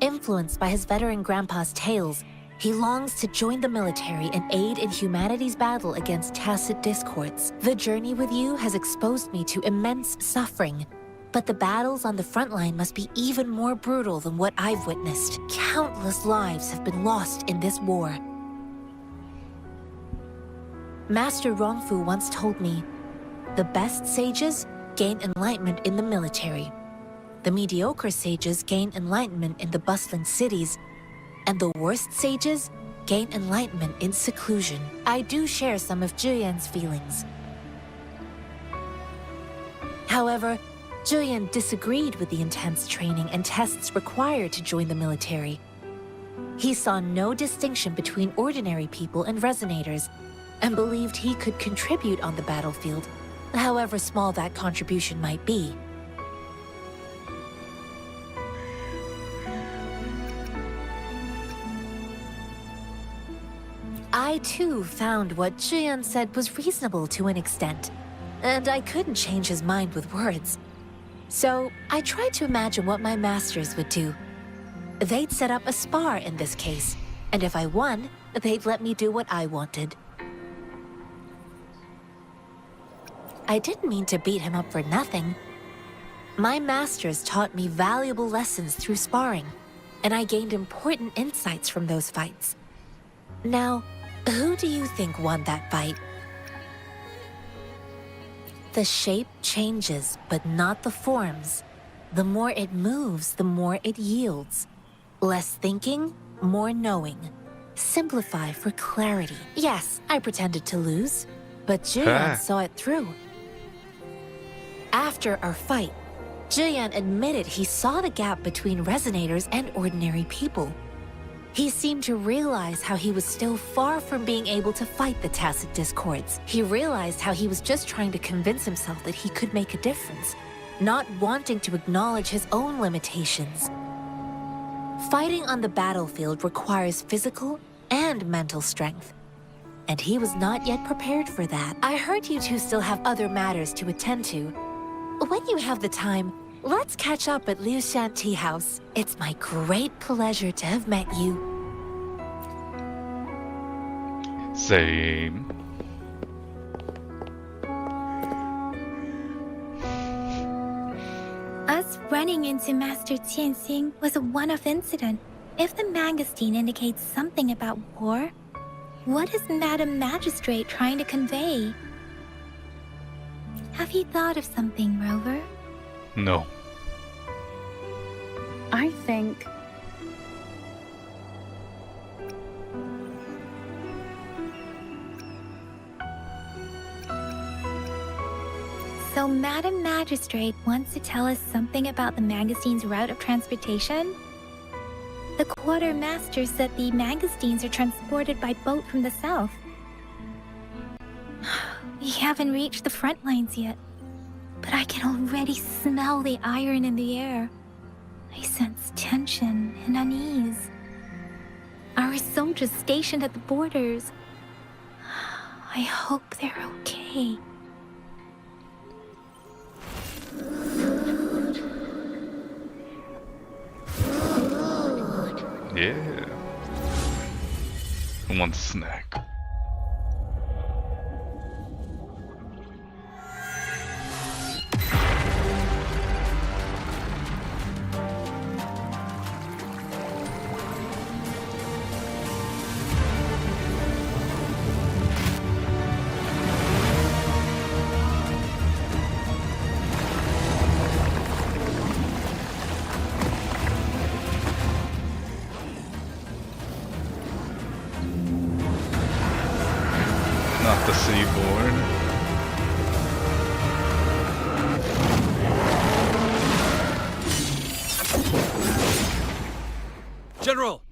Influenced by his veteran grandpa's tales, he longs to join the military and aid in humanity's battle against tacit discords. The journey with you has exposed me to immense suffering, but the battles on the front line must be even more brutal than what I've witnessed. Countless lives have been lost in this war. Master Rongfu once told me, the best sages gain enlightenment in the military. The mediocre sages gain enlightenment in the bustling cities, and the worst sages gain enlightenment in seclusion. I do share some of Zhuyan's feelings. However, Zhuyan disagreed with the intense training and tests required to join the military. He saw no distinction between ordinary people and resonators, and believed he could contribute on the battlefield, however small that contribution might be. I too found what Zhuyan said was reasonable to an extent, and I couldn't change his mind with words. So I tried to imagine what my masters would do. They'd set up a spar in this case, and if I won, they'd let me do what I wanted. I didn't mean to beat him up for nothing. My masters taught me valuable lessons through sparring, and I gained important insights from those fights. Now, who do you think won that fight? The shape changes, but not the forms. The more it moves, the more it yields. Less thinking, more knowing. Simplify for clarity. Yes, I pretended to lose, but Zhuyan saw it through. After our fight, Zhuyan admitted he saw the gap between resonators and ordinary people. He seemed to realize how he was still far from being able to fight the tacit discords. He realized how he was just trying to convince himself that he could make a difference, not wanting to acknowledge his own limitations. Fighting on the battlefield requires physical and mental strength, and he was not yet prepared for that. I heard you two still have other matters to attend to. When you have the time, let's catch up at Liu Shan Tea House. It's my great pleasure to have met you. Same. Us running into Master Tianxing was a one-off incident. If the Mangosteen indicates something about war, what is Madam Magistrate trying to convey? Have you thought of something, Rover? No. I think... So Madam Magistrate wants to tell us something about the magazine's route of transportation? The quartermaster said the magazines are transported by boat from the south. We haven't reached the front lines yet, but I can already smell the iron in the air. I sense tension and unease. Our soldiers stationed at the borders. I hope they're okay. Yeah. I want a snack. Not the seaboard. General!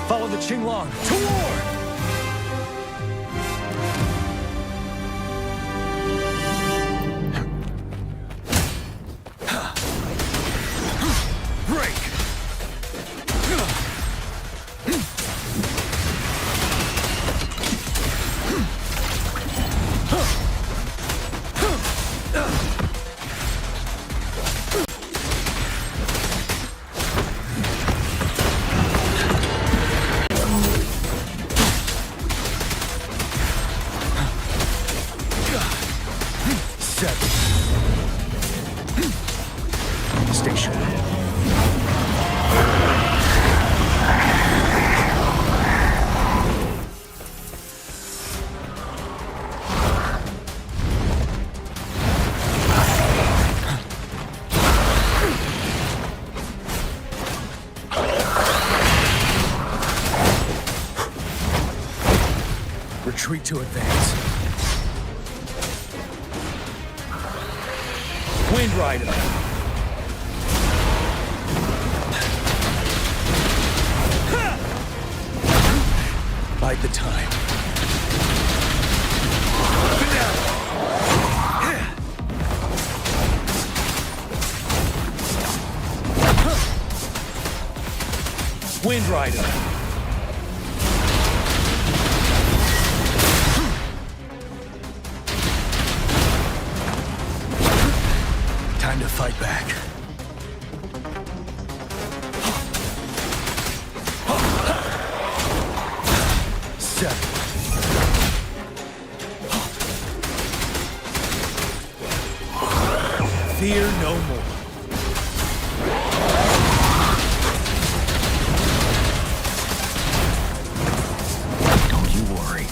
Follow the Qinglong to war! Break! Station. Retreat to advance. Wind Rider. Bide the time. Wind Rider. Time to fight back. Fear no more. Don't you worry.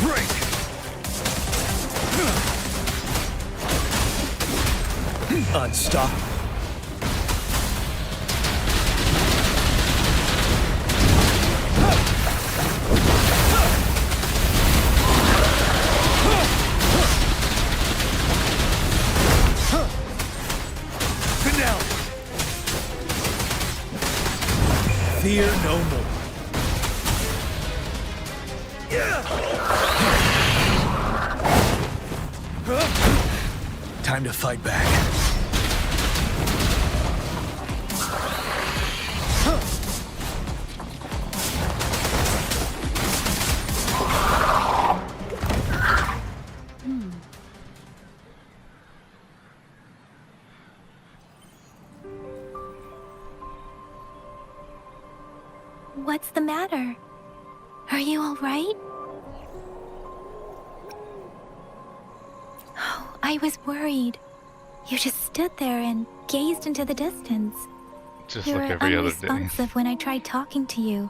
Break! Unstoppable. Fear no more. Time to fight back. what's the matter? Are you all right? Oh, I was worried. You just stood there and gazed into the distance. Just You like were every other day. unresponsive when I tried talking to you.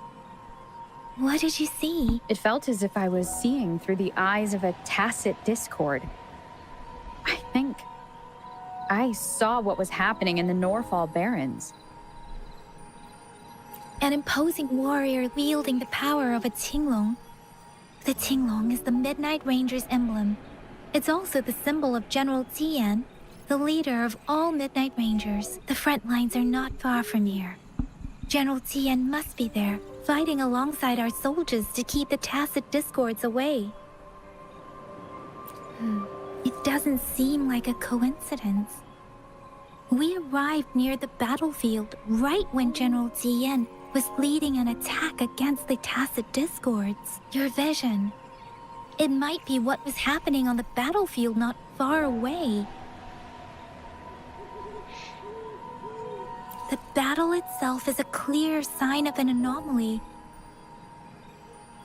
What did you see? It felt as if I was seeing through the eyes of a tacit discord. I think I saw what was happening in the Norfall Barrens. An imposing warrior wielding the power of a Tinglong. The Tinglong is the Midnight Ranger's emblem. It's also the symbol of General Tian, the leader of all Midnight Rangers. The front lines are not far from here. General Tian must be there, fighting alongside our soldiers to keep the tacit discords away. It doesn't seem like a coincidence. We arrived near the battlefield right when General Tian was leading an attack against the tacit discords. Your vision. It might be what was happening on the battlefield not far away. The battle itself is a clear sign of an anomaly.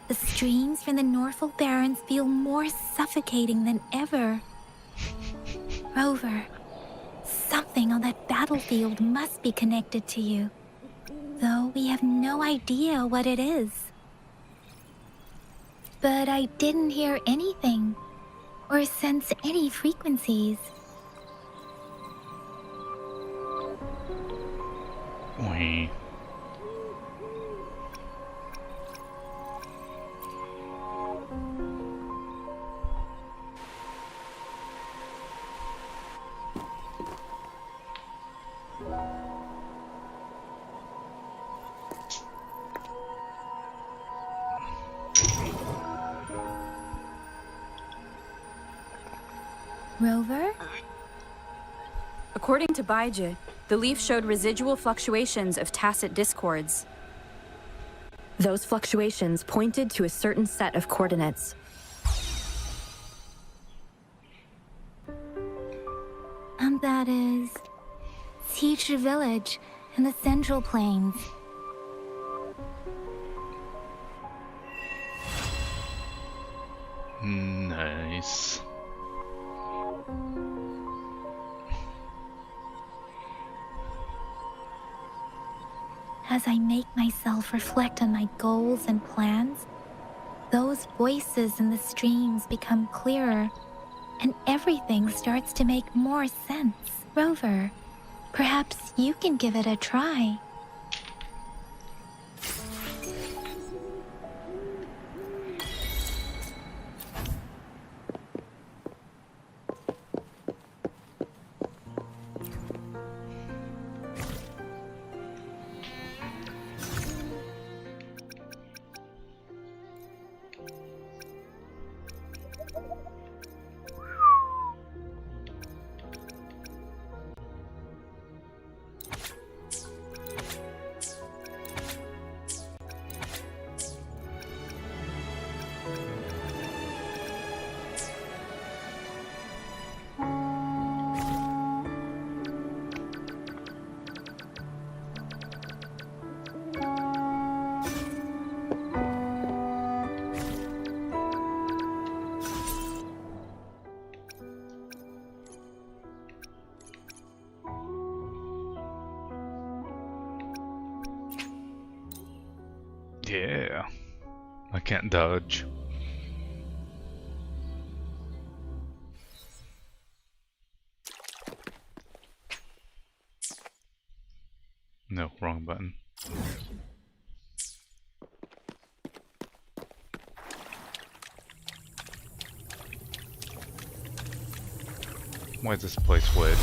The streams from the Norfall Barrens feel more suffocating than ever. Rover, something on that battlefield must be connected to you, though we have no idea what it is. But I didn't hear anything, or sense any frequencies. Wait. Rover? According to Baiji, the leaf showed residual fluctuations of tacit discords. Those fluctuations pointed to a certain set of coordinates. And that is Teacher Village in the Central Plains. Nice. As I make myself reflect on my goals and plans, those voices in the streams become clearer, and everything starts to make more sense. Rover, perhaps you can give it a try. Yeah. I can't dodge. No, wrong button. Why is this place wet?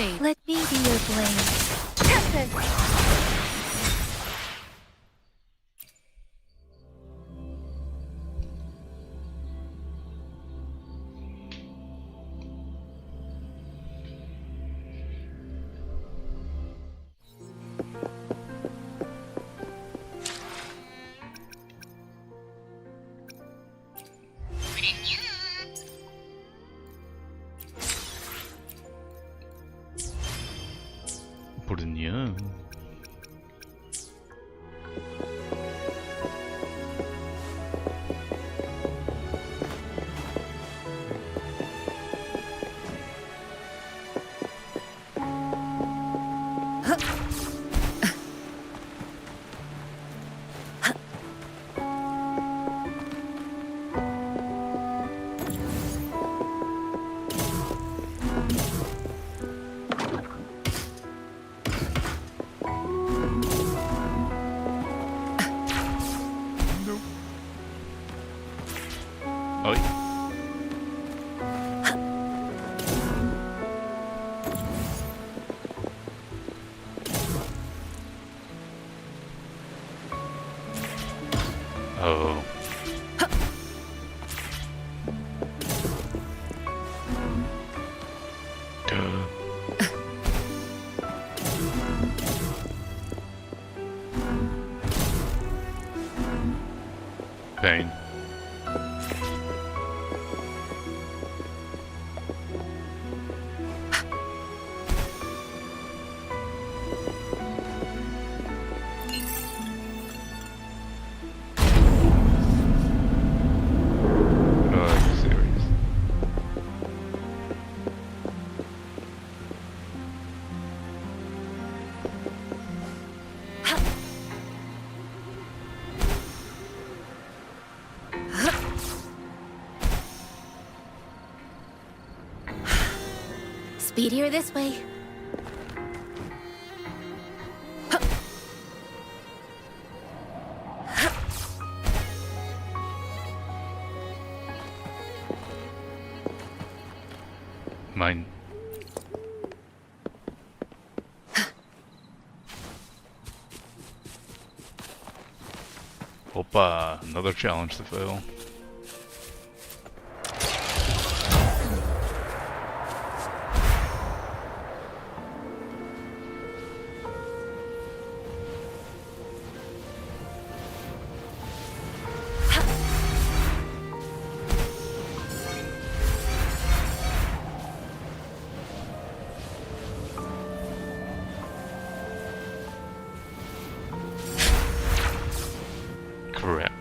state. Let me be your blade. Brunhão. Oi. Oh. Duh. Pain. Speedier this way. Mine. Opa, another challenge to fail. Crap.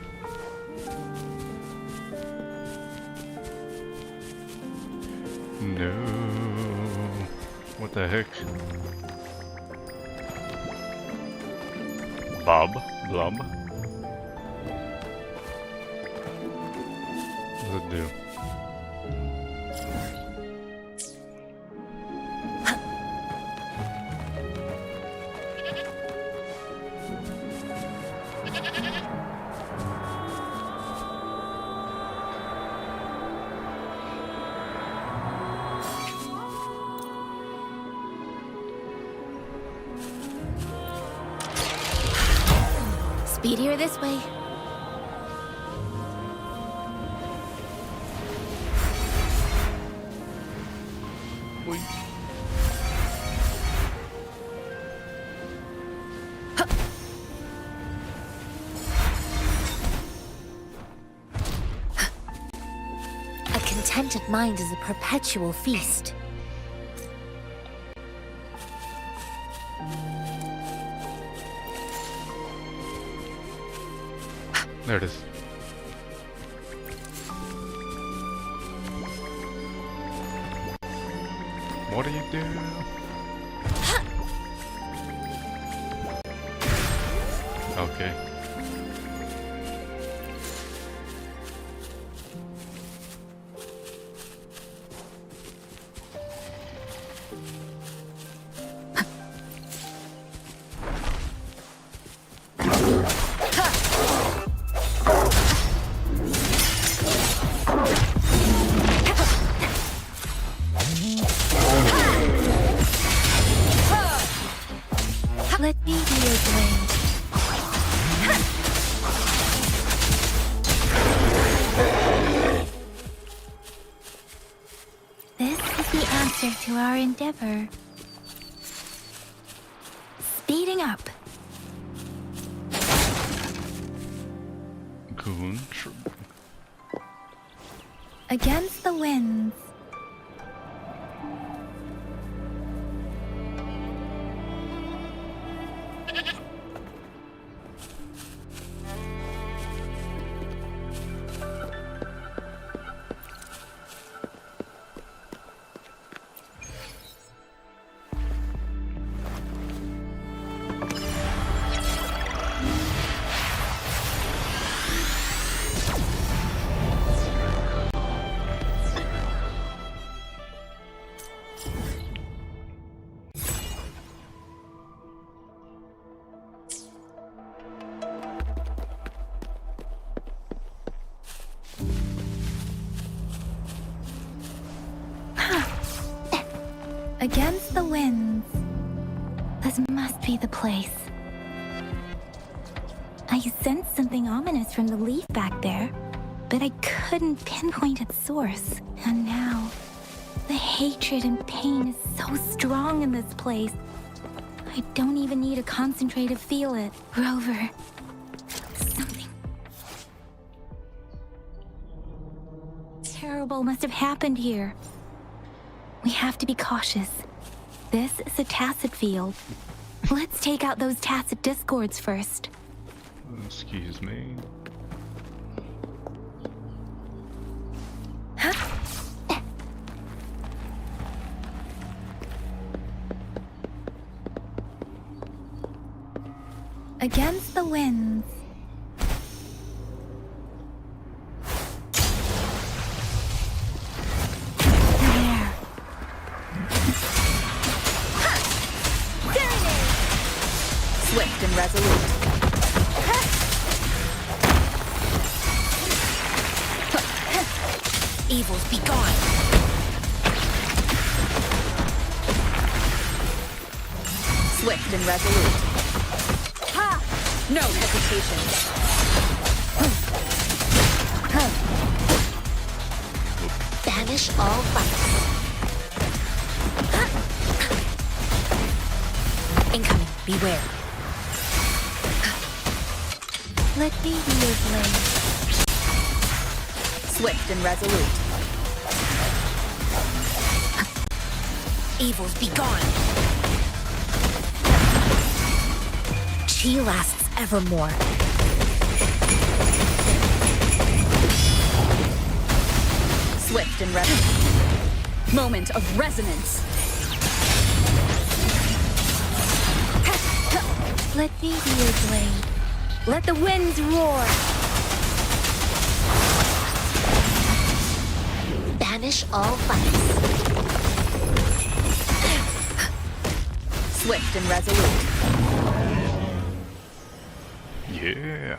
No. What the heck? Bob? Blob? What does it do? Speedier this way. A contented mind is a perpetual feast. There it is. What do you do? Okay. be your blade. This is the answer to our endeavor. Speeding up. Goon. Against the winds. Against the winds. This must be the place. I sensed something ominous from the leaf back there, but I couldn't pinpoint its source. And now, the hatred and pain is so strong in this place. I don't even need to concentrate to feel it. Rover, something terrible must have happened here. We have to be cautious. This is a tacit field. Let's take out those tacit discords first. Excuse me. Against the winds. Swift and resolute. Evils be gone. Swift and resolute. Ha! No hesitation. Banish all vice. Incoming. Beware. Let me be your blade. Swift and resolute. Evils be gone. Chi lasts evermore. Swift and resolute. Moment of resonance. Let me be your blade. Let the winds roar. Banish all vice. Swift and resolute. Yeah.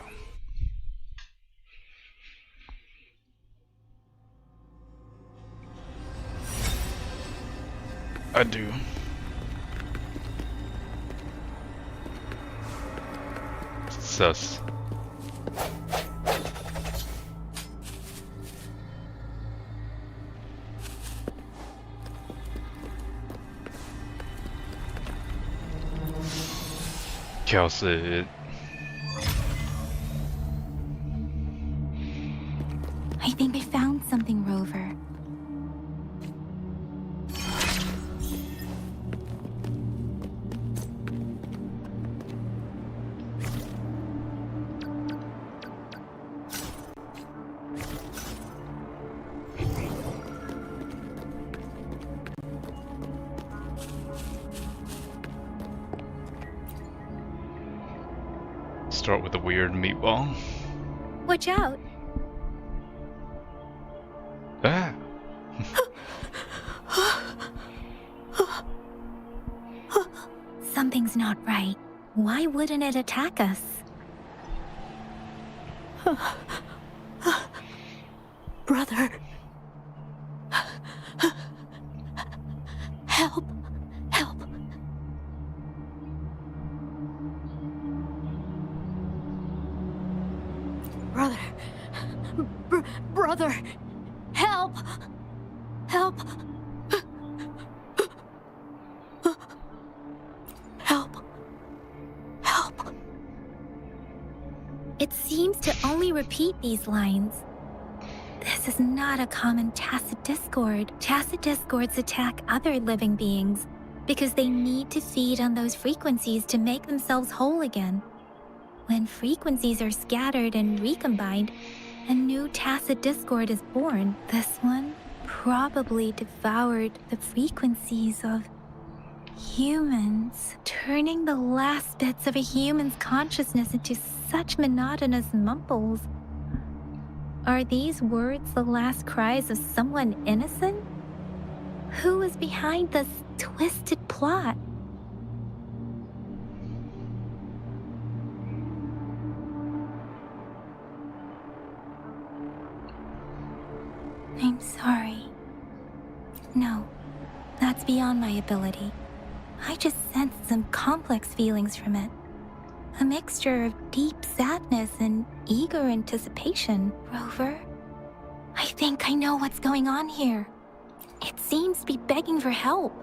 I do. Sus. Kelsey. I think I found something, Rover. Start with a weird meatball. Watch out. Ah. Something's not right. Why wouldn't it attack us? Brother. Help. Help. Brother. Brother. Help! Help! Help! Help! It seems to only repeat these lines. This is not a common tacit discord. Tacit discords attack other living beings because they need to feed on those frequencies to make themselves whole again. When frequencies are scattered and recombined, a new tacit discord is born. This one probably devoured the frequencies of humans, turning the last bits of a human's consciousness into such monotonous mumbles. Are these words the last cries of someone innocent? Who is behind this twisted plot? I'm sorry. No, that's beyond my ability. I just sensed some complex feelings from it. A mixture of deep sadness and eager anticipation. Rover, I think I know what's going on here. It seems to be begging for help,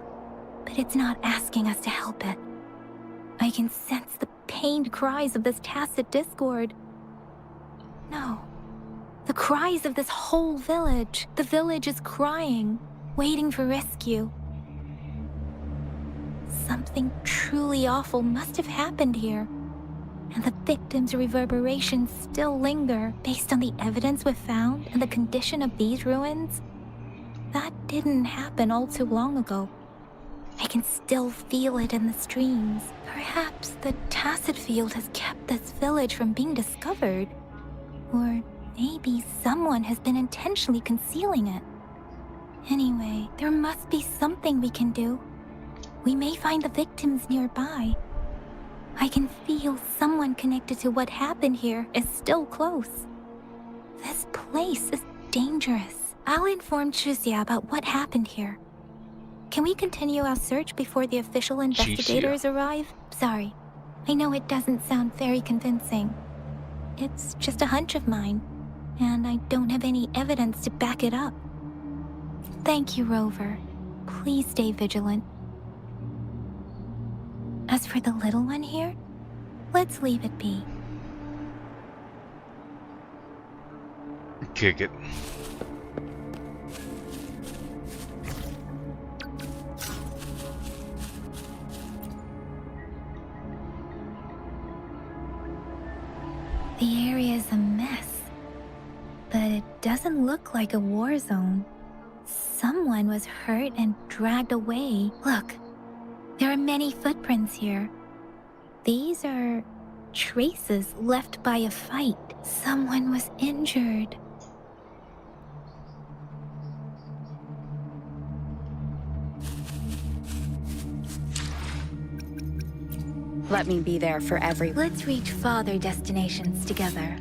but it's not asking us to help it. I can sense the pained cries of this tacit discord. No, the cries of this whole village. The village is crying, waiting for rescue. Something truly awful must have happened here, and the victims' reverberations still linger based on the evidence we've found and the condition of these ruins. That didn't happen all too long ago. I can still feel it in the streams. Perhaps the tacit field has kept this village from being discovered. Or maybe someone has been intentionally concealing it. Anyway, there must be something we can do. We may find the victims nearby. I can feel someone connected to what happened here is still close. This place is dangerous. I'll inform Chuzia about what happened here. Can we continue our search before the official investigators arrive? Sorry, I know it doesn't sound very convincing. It's just a hunch of mine, and I don't have any evidence to back it up. Thank you, Rover. Please stay vigilant. As for the little one here, let's leave it be. Kick it. The area is a mess, but it doesn't look like a war zone. Someone was hurt and dragged away. Look, there are many footprints here. These are traces left by a fight. Someone was injured. Let me be there for every... Let's reach farther destinations together.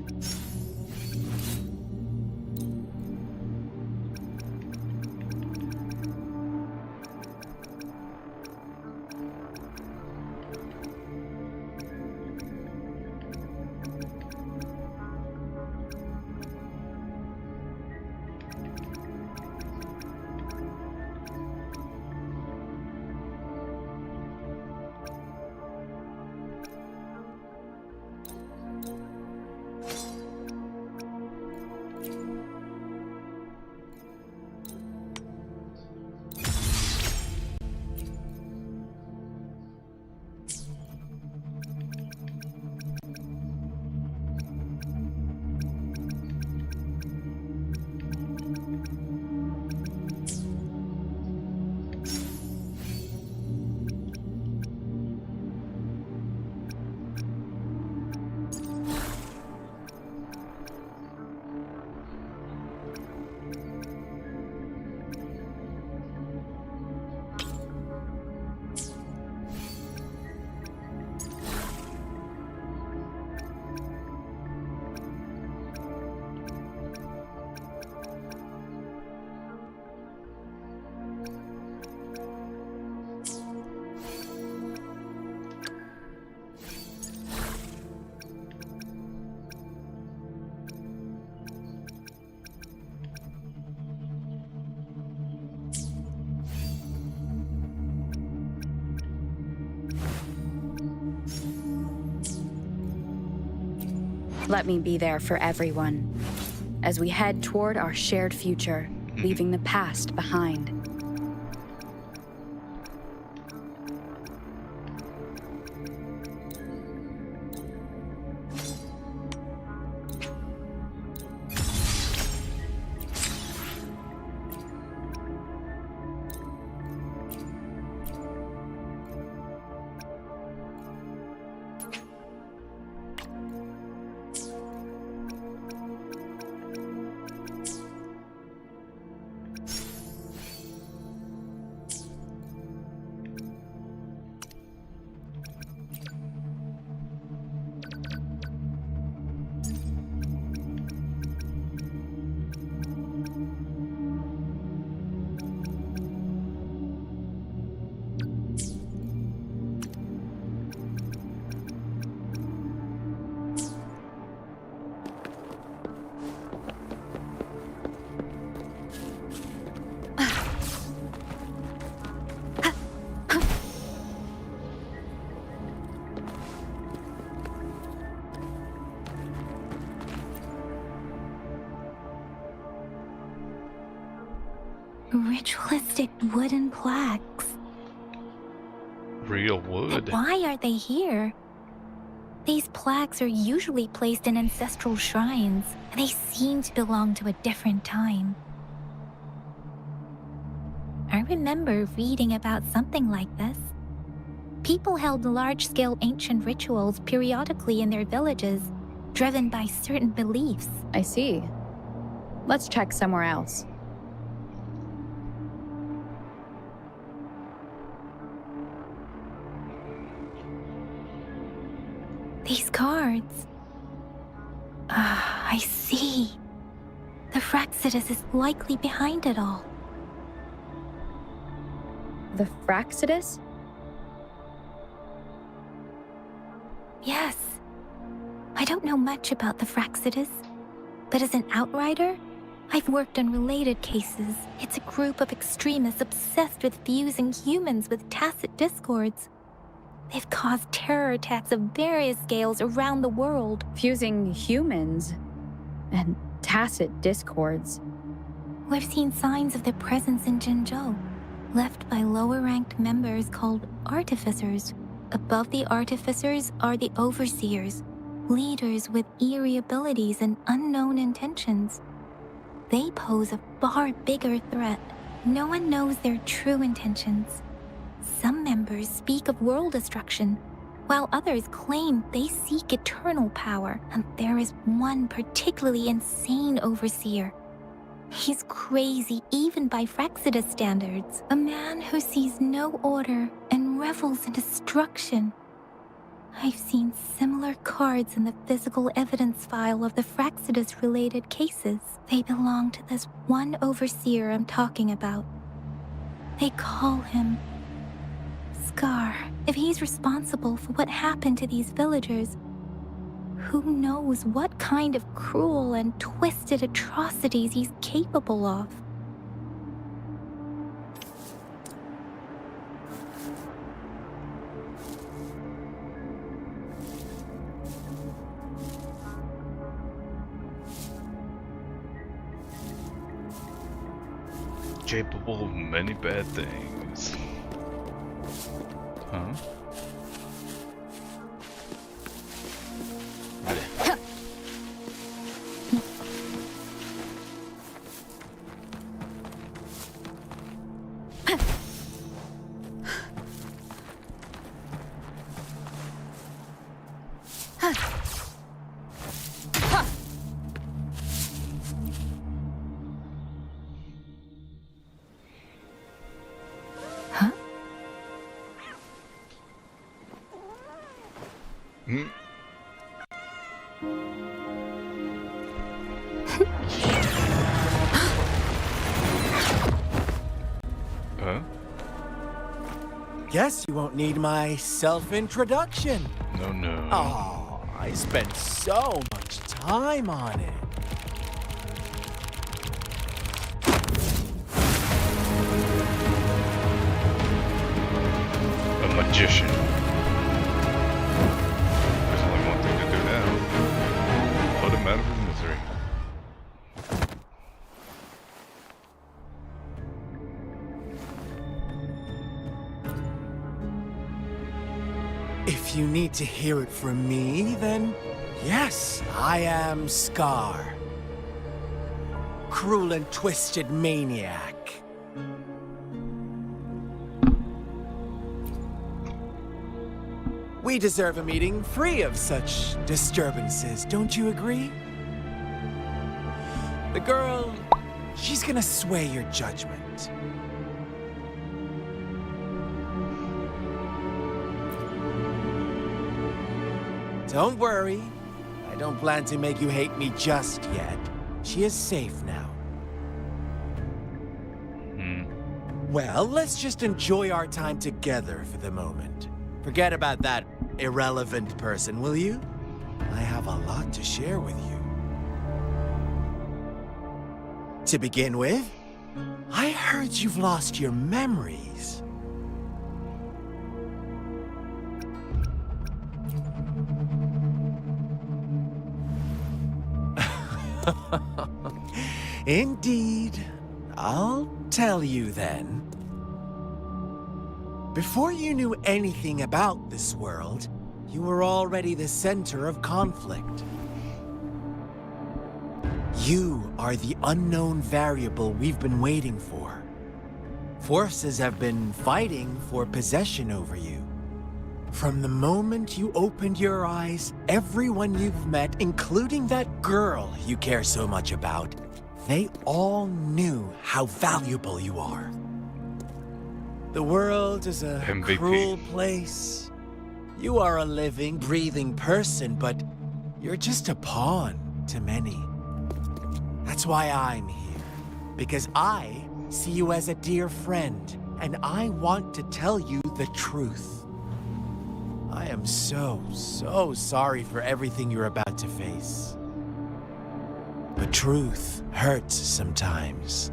Let me be there for everyone as we head toward our shared future, leaving the past behind. Ritualistic wooden plaques. Real wood. But why are they here? These plaques are usually placed in ancestral shrines, and they seem to belong to a different time. I remember reading about something like this. People held large-scale ancient rituals periodically in their villages, driven by certain beliefs. I see. Let's check somewhere else. These cards. I see. The Fraxidus is likely behind it all. The Fraxidus? Yes. I don't know much about the Fraxidus, but as an outrider, I've worked on related cases. It's a group of extremists obsessed with fusing humans with tacit discords. They've caused terror attacks of various scales around the world. Fusing humans and tacit discords. We've seen signs of their presence in Jinzhou, left by lower-ranked members called artificers. Above the artificers are the overseers, leaders with eerie abilities and unknown intentions. They pose a far bigger threat. No one knows their true intentions. Some members speak of world destruction, while others claim they seek eternal power, and there is one particularly insane overseer. He's crazy even by Fraxidus standards, a man who sees no order and revels in destruction. I've seen similar cards in the physical evidence file of the Fraxidus-related cases. They belong to this one overseer I'm talking about. They call him Scar. If he's responsible for what happened to these villagers, who knows what kind of cruel and twisted atrocities he's capable of? Capable of many bad things. Huh? Guess you won't need my self-introduction. No. Oh, I spent so much time on it. A magician. There's only one thing to do now. you need to hear it from me, then yes, I am Scar. Cruel and twisted maniac. We deserve a meeting free of such disturbances, don't you agree? The girl, she's gonna sway your judgment. Don't worry. I don't plan to make you hate me just yet. She is safe now. Well, let's just enjoy our time together for the moment. Forget about that irrelevant person, will you? I have a lot to share with you. To begin with, I heard you've lost your memories. Indeed. I'll tell you then. Before you knew anything about this world, you were already the center of conflict. You are the unknown variable we've been waiting for. Forces have been fighting for possession over you. From the moment you opened your eyes, everyone you've met, including that girl you care so much about, they all knew how valuable you are. The world is a cruel place. You are a living, breathing person, but you're just a pawn to many. That's why I'm here, because I see you as a dear friend, and I want to tell you the truth. I am so sorry for everything you're about to face. But truth hurts sometimes.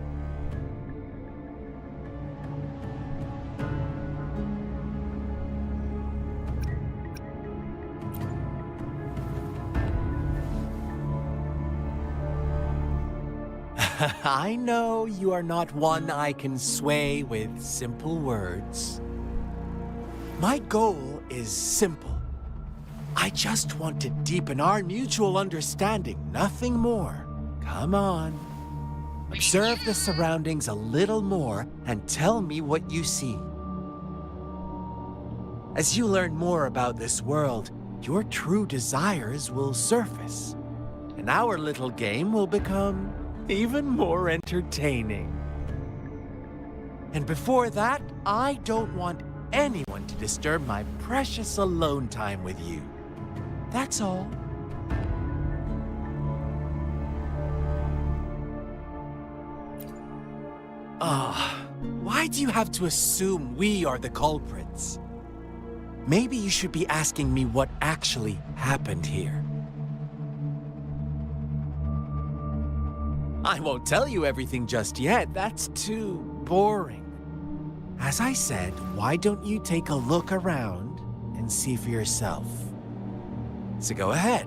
I know you are not one I can sway with simple words. My goal is simple. I just want to deepen our mutual understanding, nothing more. Come on. Observe the surroundings a little more and tell me what you see. As you learn more about this world, your true desires will surface, and our little game will become even more entertaining. And before that, I don't want anyone to disturb my precious alone time with you. That's all. Why do you have to assume we are the culprits? Maybe you should be asking me what actually happened here. I won't tell you everything just yet. That's too boring. As I said, why don't you take a look around and see for yourself? So go ahead.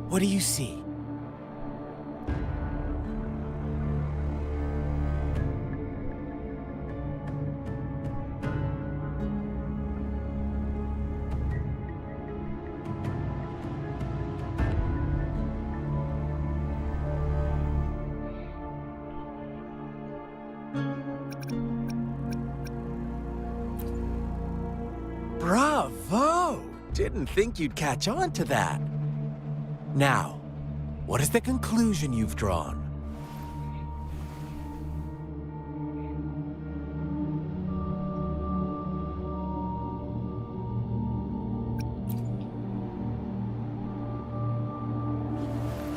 What do you see? Bravo! Didn't think you'd catch on to that. Now, what is the conclusion you've drawn?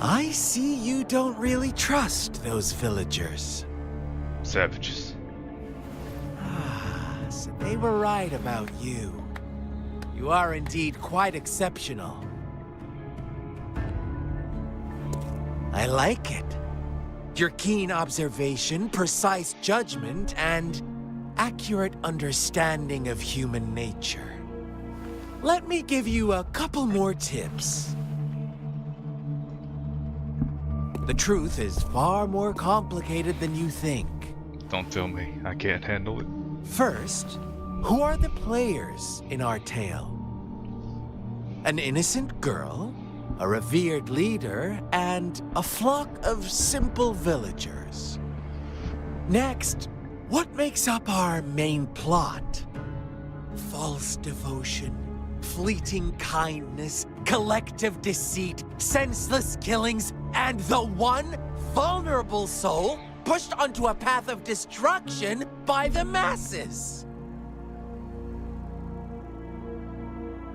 I see you don't really trust those villagers. Savages. So they were right about you. You are indeed quite exceptional. I like it. Your keen observation, precise judgment, and accurate understanding of human nature. Let me give you a couple more tips. The truth is far more complicated than you think. Don't tell me. I can't handle it. First, who are the players in our tale? An innocent girl, a revered leader, and a flock of simple villagers. Next, what makes up our main plot? False devotion, fleeting kindness, collective deceit, senseless killings, and the one vulnerable soul pushed onto a path of destruction by the masses.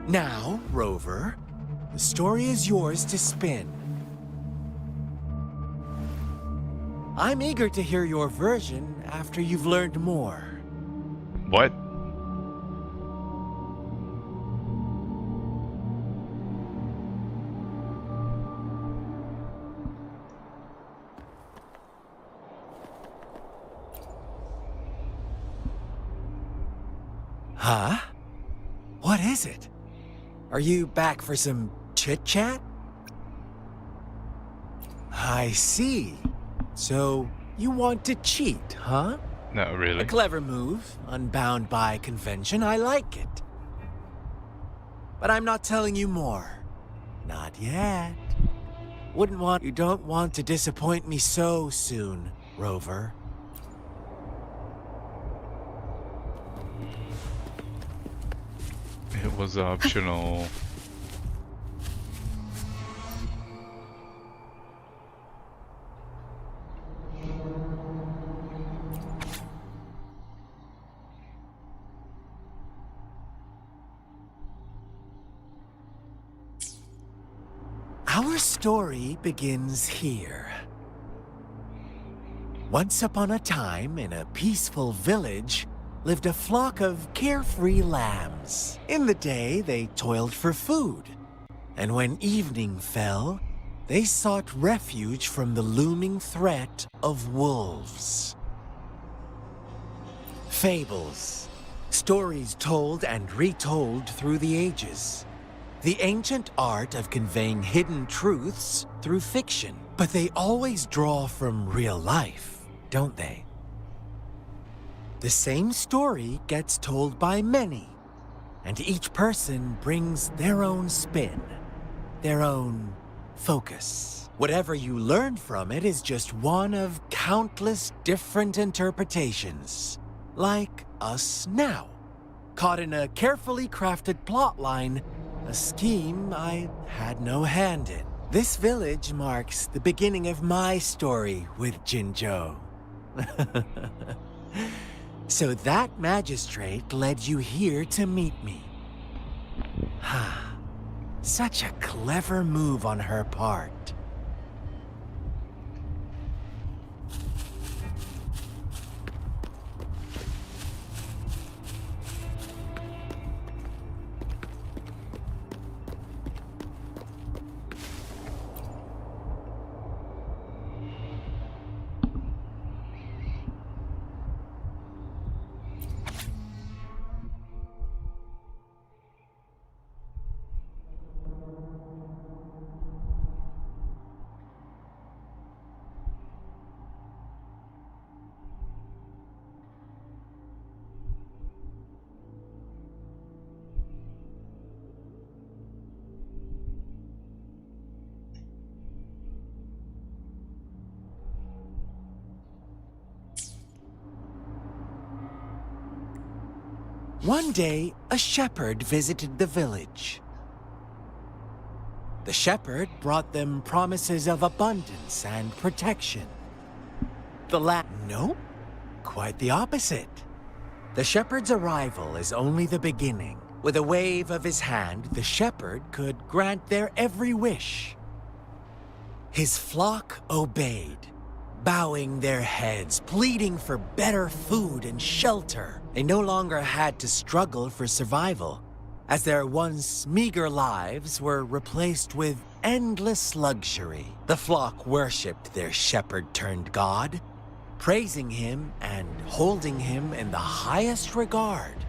Now, Rover, the story is yours to spin. I'm eager to hear your version after you've learned more. What? Huh? What is it? Are you back for some chit-chat? I see. So, you want to cheat, huh? Not really. A clever move, unbound by convention. I like it. But I'm not telling you more. Not yet. You don't want to disappoint me so soon, Rover. It was optional. Our story begins here. Once upon a time, in a peaceful village, lived a flock of carefree lambs. In the day, they toiled for food. And when evening fell, they sought refuge from the looming threat of wolves. Fables. Stories told and retold through the ages. The ancient art of conveying hidden truths through fiction. But they always draw from real life, don't they? The same story gets told by many, and each person brings their own spin, their own focus. Whatever you learn from it is just one of countless different interpretations, like us now, caught in a carefully crafted plotline, a scheme I had no hand in. This village marks the beginning of my story with Jinzhou. So that magistrate led you here to meet me. Such a clever move on her part. One day, a shepherd visited the village. The shepherd brought them promises of abundance and protection. No, quite the opposite. The shepherd's arrival is only the beginning. With a wave of his hand, the shepherd could grant their every wish. His flock obeyed, bowing their heads, pleading for better food and shelter. They no longer had to struggle for survival, as their once meager lives were replaced with endless luxury. The flock worshipped their shepherd-turned-god, praising him and holding him in the highest regard.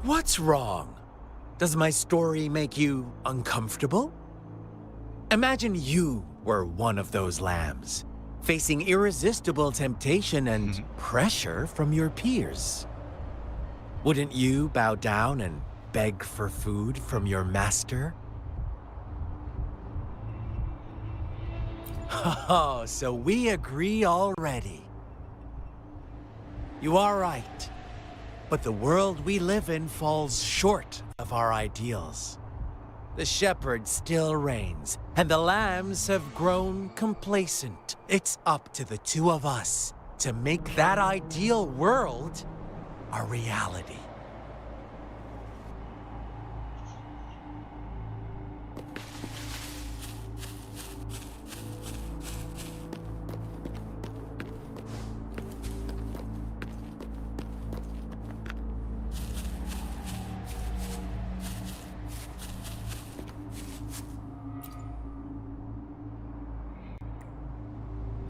What's wrong? Does my story make you uncomfortable? Imagine you were one of those lambs, facing irresistible temptation and pressure from your peers. Wouldn't you bow down and beg for food from your master? Oh, so we agree already. You are right. But the world we live in falls short of our ideals. The shepherd still reigns, and the lambs have grown complacent. It's up to the two of us to make that ideal world a reality.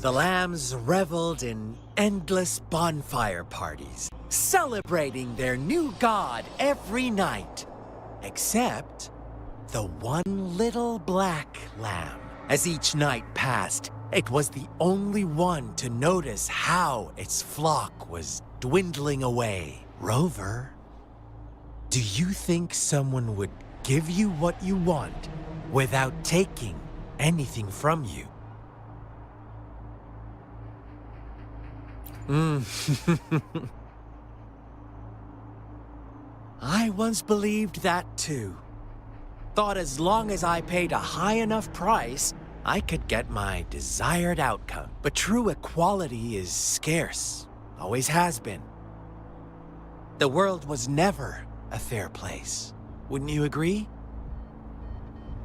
The lambs reveled in endless bonfire parties, celebrating their new god every night. Except the one little black lamb. As each night passed, it was the only one to notice how its flock was dwindling away. Rover, do you think someone would give you what you want without taking anything from you? I once believed that too. Thought as long as I paid a high enough price, I could get my desired outcome. But true equality is scarce, always has been. The world was never a fair place. Wouldn't you agree?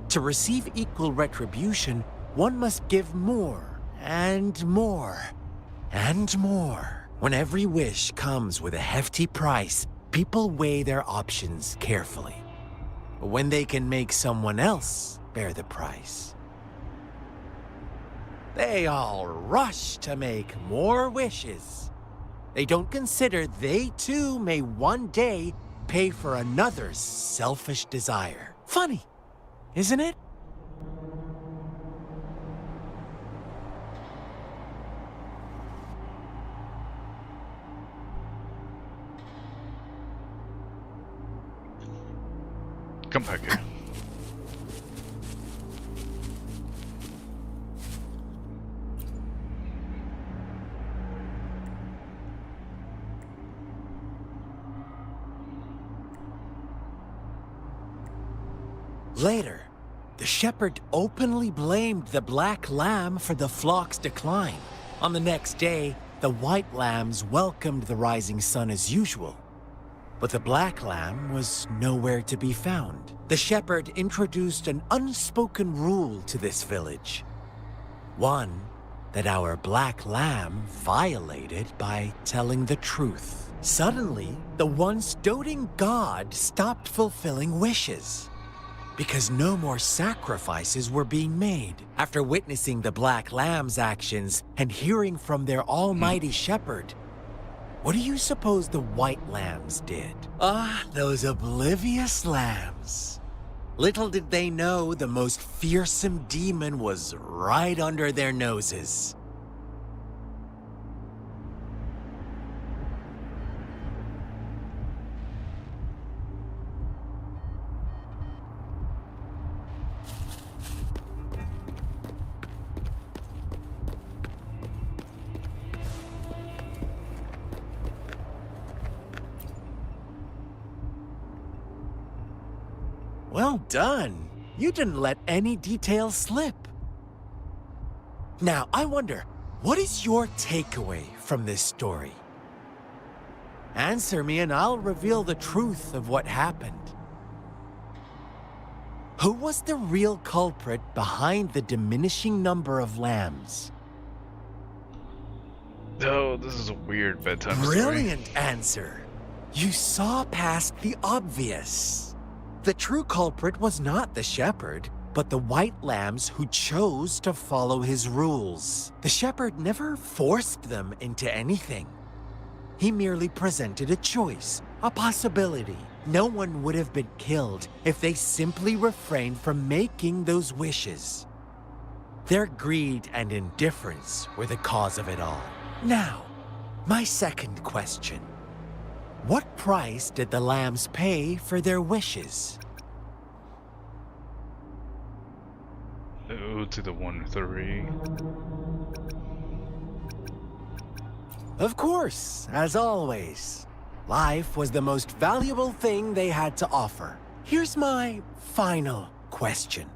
To receive equal retribution, one must give more and more. And more. When every wish comes with a hefty price, people weigh their options carefully. When they can make someone else bear the price, they all rush to make more wishes. They don't consider they too may one day pay for another's selfish desire. Funny, isn't it? Come back here. Later, the shepherd openly blamed the black lamb for the flock's decline. On the next day, the white lambs welcomed the rising sun as usual. But the black lamb was nowhere to be found. The shepherd introduced an unspoken rule to this village. One that our black lamb violated by telling the truth. Suddenly, the once doting god stopped fulfilling wishes because no more sacrifices were being made. After witnessing the black lamb's actions and hearing from their almighty shepherd, what do you suppose the white lambs did? Ah, those oblivious lambs. Little did they know the most fearsome demon was right under their noses. Well done. You didn't let any details slip. Now, I wonder, what is your takeaway from this story? Answer me and I'll reveal the truth of what happened. Who was the real culprit behind the diminishing number of lambs? Oh, this is a weird bedtime story. Brilliant answer. You saw past the obvious. The true culprit was not the shepherd, but the white lambs who chose to follow his rules. The shepherd never forced them into anything. He merely presented a choice, a possibility. No one would have been killed if they simply refrained from making those wishes. Their greed and indifference were the cause of it all. Now, my second question. What price did the lambs pay for their wishes? 0 to the 1-3. Of course, as always. Life was the most valuable thing they had to offer. Here's my final question.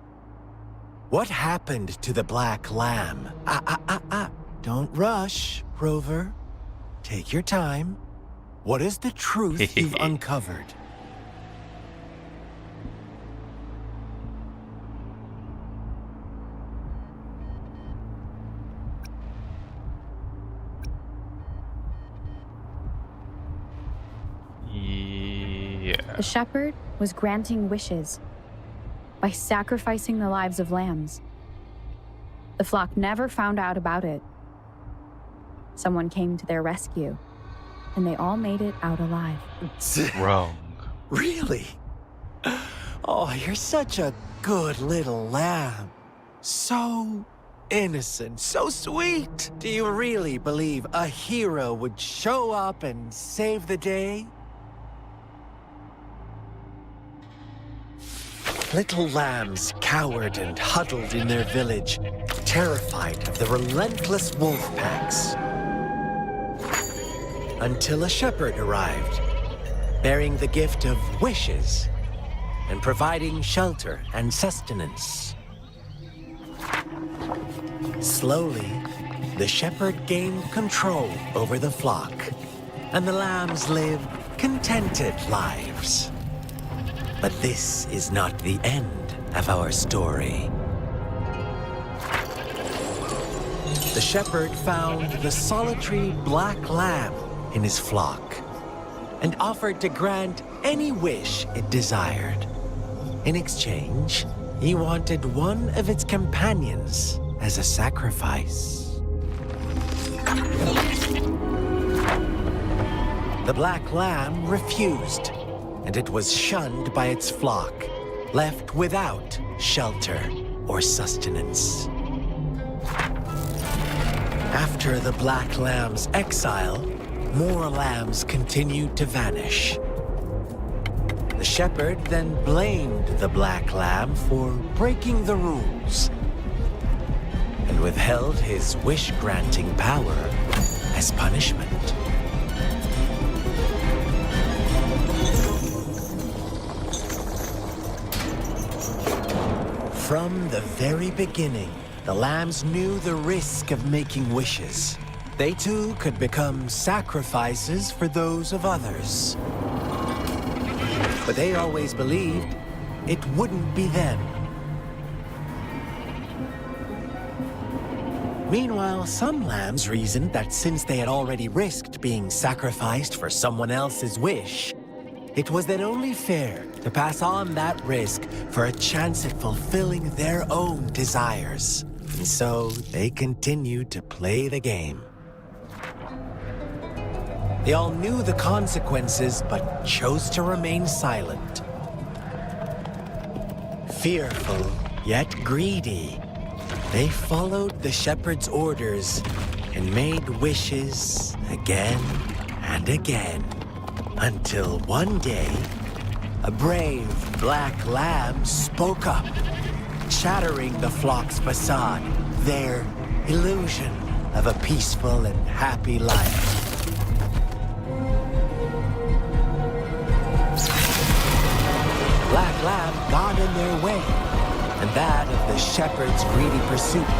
What happened to the black lamb? Don't rush, Rover. Take your time. What is the truth you've uncovered? The shepherd was granting wishes by sacrificing the lives of lambs. The flock never found out about it. Someone came to their rescue, and they all made it out alive. Wrong. Really? Oh, you're such a good little lamb. So innocent, so sweet. Do you really believe a hero would show up and save the day? Little lambs cowered and huddled in their village, terrified of the relentless wolf packs. Until a shepherd arrived, bearing the gift of wishes and providing shelter and sustenance. Slowly, the shepherd gained control over the flock, and the lambs lived contented lives. But this is not the end of our story. The shepherd found the solitary black lamb in his flock and offered to grant any wish it desired. In exchange, he wanted one of its companions as a sacrifice. The black lamb refused, and it was shunned by its flock, left without shelter or sustenance. After the black lamb's exile, more lambs continued to vanish. The shepherd then blamed the black lamb for breaking the rules and withheld his wish-granting power as punishment. From the very beginning, the lambs knew the risk of making wishes. They too could become sacrifices for those of others. But they always believed it wouldn't be them. Meanwhile, some lambs reasoned that since they had already risked being sacrificed for someone else's wish, it was then only fair to pass on that risk for a chance at fulfilling their own desires. And so they continued to play the game. They all knew the consequences, but chose to remain silent. Fearful, yet greedy, they followed the shepherd's orders and made wishes again and again. Until one day, a brave black lamb spoke up, shattering the flock's facade, their illusion of a peaceful and happy life. Black lamb got in their way, and that of the shepherd's greedy pursuit,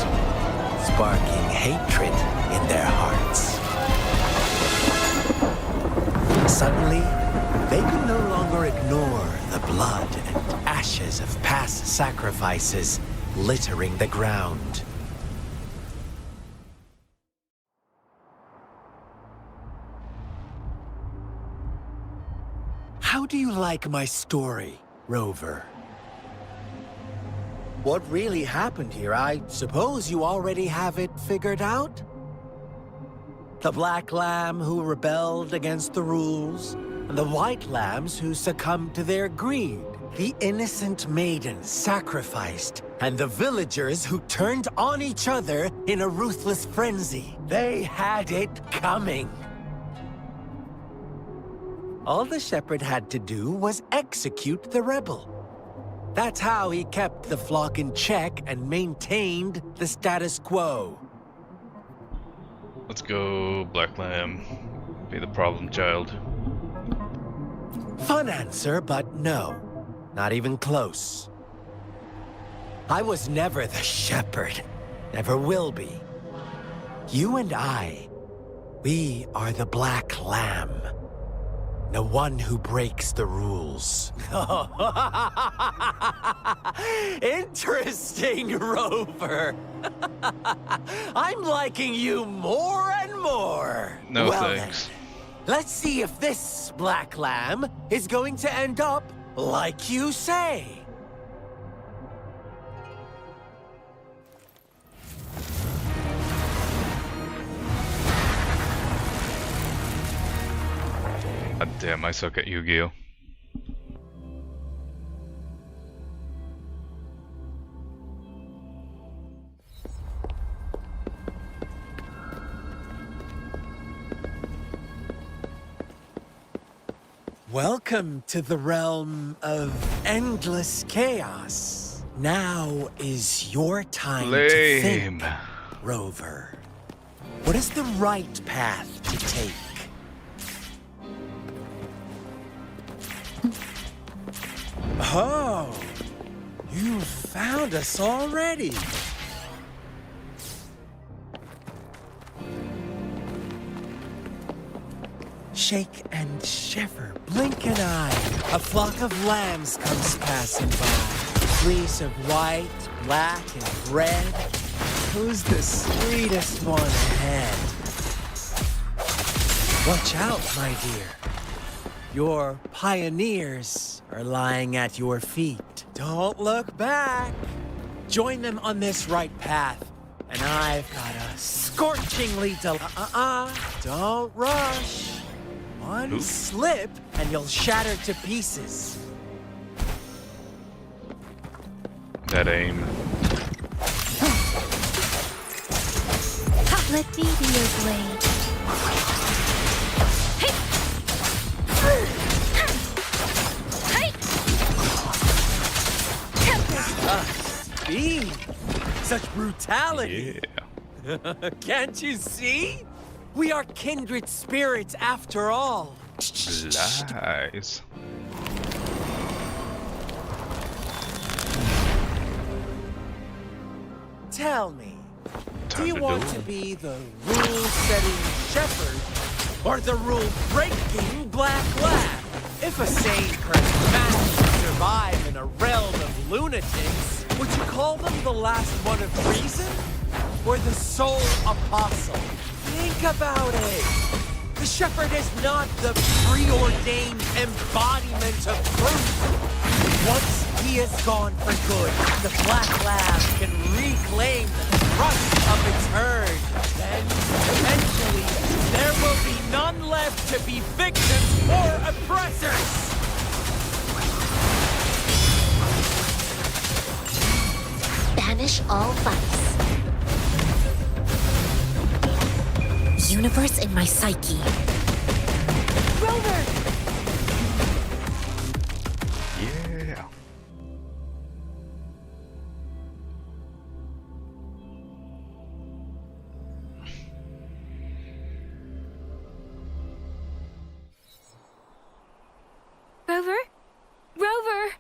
sparking hatred in their hearts. Suddenly, they could no longer ignore the blood and ashes of past sacrifices littering the ground. How do you like my story, Rover? What really happened here? I suppose you already have it figured out? The black lamb who rebelled against the rules, and the white lambs who succumbed to their greed. The innocent maiden sacrificed, and the villagers who turned on each other in a ruthless frenzy. They had it coming. All the shepherd had to do was execute the rebel. That's how he kept the flock in check and maintained the status quo. Let's go, Black Lamb. Be the problem child. Fun answer, but no. Not even close. I was never the shepherd. Never will be. You and I, we are the Black Lamb. The one who breaks the rules. Interesting, Rover. I'm liking you more and more. No well, thanks. Then, let's see if this Black Lamb is going to end up like you say. God damn, I suck at Yu-Gi-Oh! Welcome to the realm of endless chaos. Now is your time to think, Rover. What is the right path to take? Oh, you found us already. Shake and shiver, blink an eye. A flock of lambs comes passing by. Fleece of white, black, and red. Who's the sweetest one ahead? Watch out, my dear. Your pioneers are lying at your feet. Don't look back. Join them on this right path, and I've got a scorchingly don't rush. One slip, and you'll shatter to pieces. That aim. Let me be your blade. Speed! Such brutality! Yeah. Can't you see? We are kindred spirits after all. Lies. Tell me, do you want to be the rule-setting shepherd or the rule-breaking Black Lamb? If a sane person managed to survive in a realm of lunatics, would you call them the last one of reason? Or the sole apostle? Think about it. The shepherd is not the preordained embodiment of truth. Once he is gone for good, the Black Lamb can reclaim the trust of its herd. Then, eventually, there will be none left to be victims or oppressors. Banish all vice. Universe in my psyche. Rover! Yeah. Rover? Rover!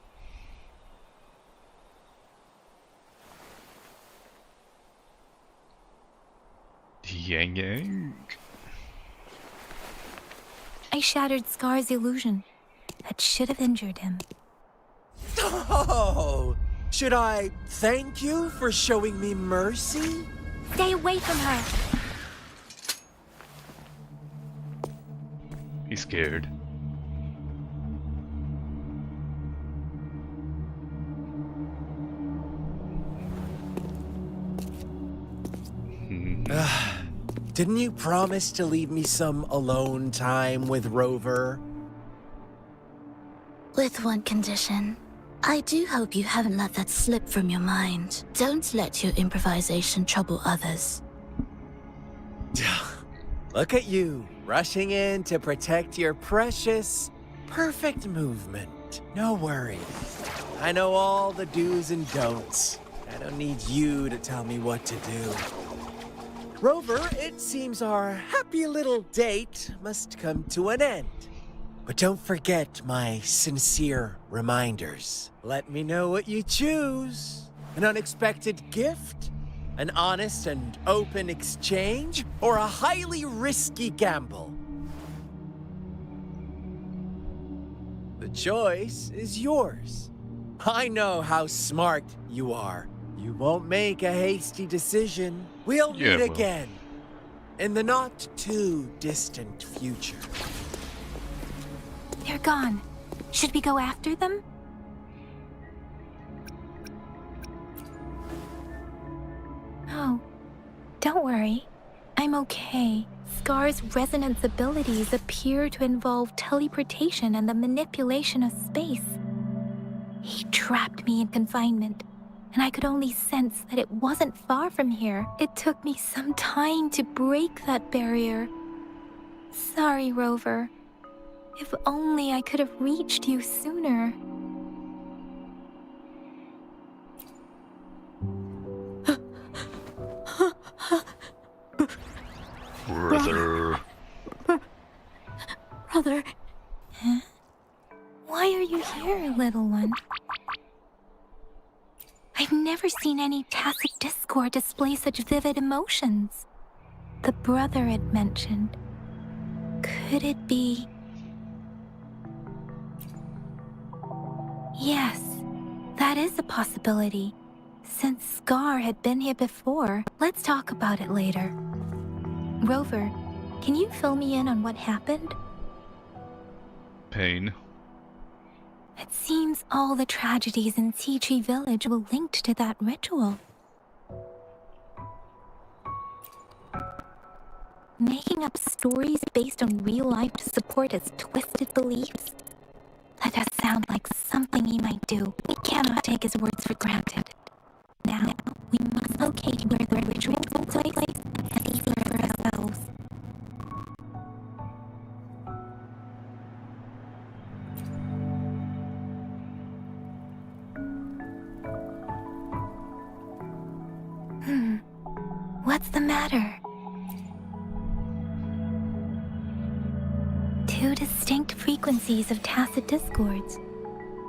Yang yang. I shattered Scar's illusion. That should have injured him. Oh! Should I thank you for showing me mercy? Stay away from her! He's scared. Didn't you promise to leave me some alone time with Rover? With one condition. I do hope you haven't let that slip from your mind. Don't let your improvisation trouble others. Look at you, rushing in to protect your precious perfect movement. No worries. I know all the do's and don'ts. I don't need you to tell me what to do. Rover, it seems our happy little date must come to an end. But don't forget my sincere reminders. Let me know what you choose. An unexpected gift? An honest and open exchange? Or a highly risky gamble? The choice is yours. I know how smart you are. You won't make a hasty decision. We'll meet again. In the not-too-distant future. They're gone. Should we go after them? Oh, don't worry. I'm okay. Scar's resonance abilities appear to involve teleportation and the manipulation of space. He trapped me in confinement, and I could only sense that it wasn't far from here. It took me some time to break that barrier. Sorry, Rover. If only I could have reached you sooner. Brother. Brother. Huh? Why are you here, little one? I've never seen any tacit discord display such vivid emotions. The brother it mentioned. Could it be... Yes, that is a possibility. Since Scar had been here before, let's talk about it later. Rover, can you fill me in on what happened? Pain. It seems all the tragedies in Tea Tree Village were linked to that ritual. Making up stories based on real life to support his twisted beliefs? That does sound like something he might do. We cannot take his words for granted. Now, we must locate where the ritual took place and see for ourselves. What's the matter? Two distinct frequencies of tacit discords.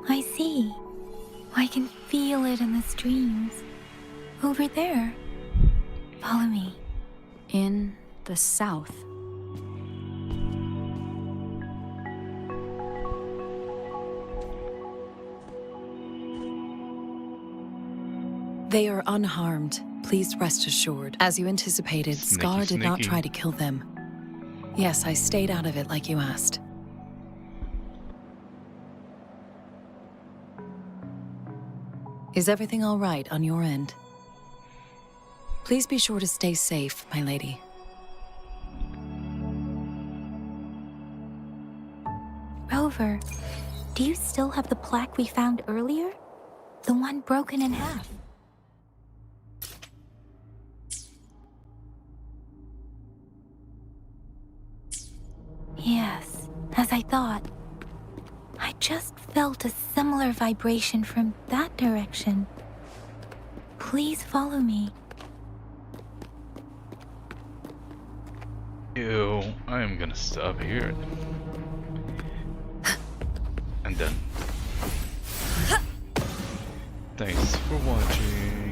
I see. I can feel it in the streams. Over there. Follow me. In the south. They are unharmed. Please rest assured. As you anticipated, Scar did not try to kill them. Yes, I stayed out of it like you asked. Is everything all right on your end? Please be sure to stay safe, my lady. Rover, do you still have the plaque we found earlier? The one broken in half. Yes, as I thought. I just felt a similar vibration from that direction. Please follow me. Ew, I am gonna stop here. And then. Thanks for watching.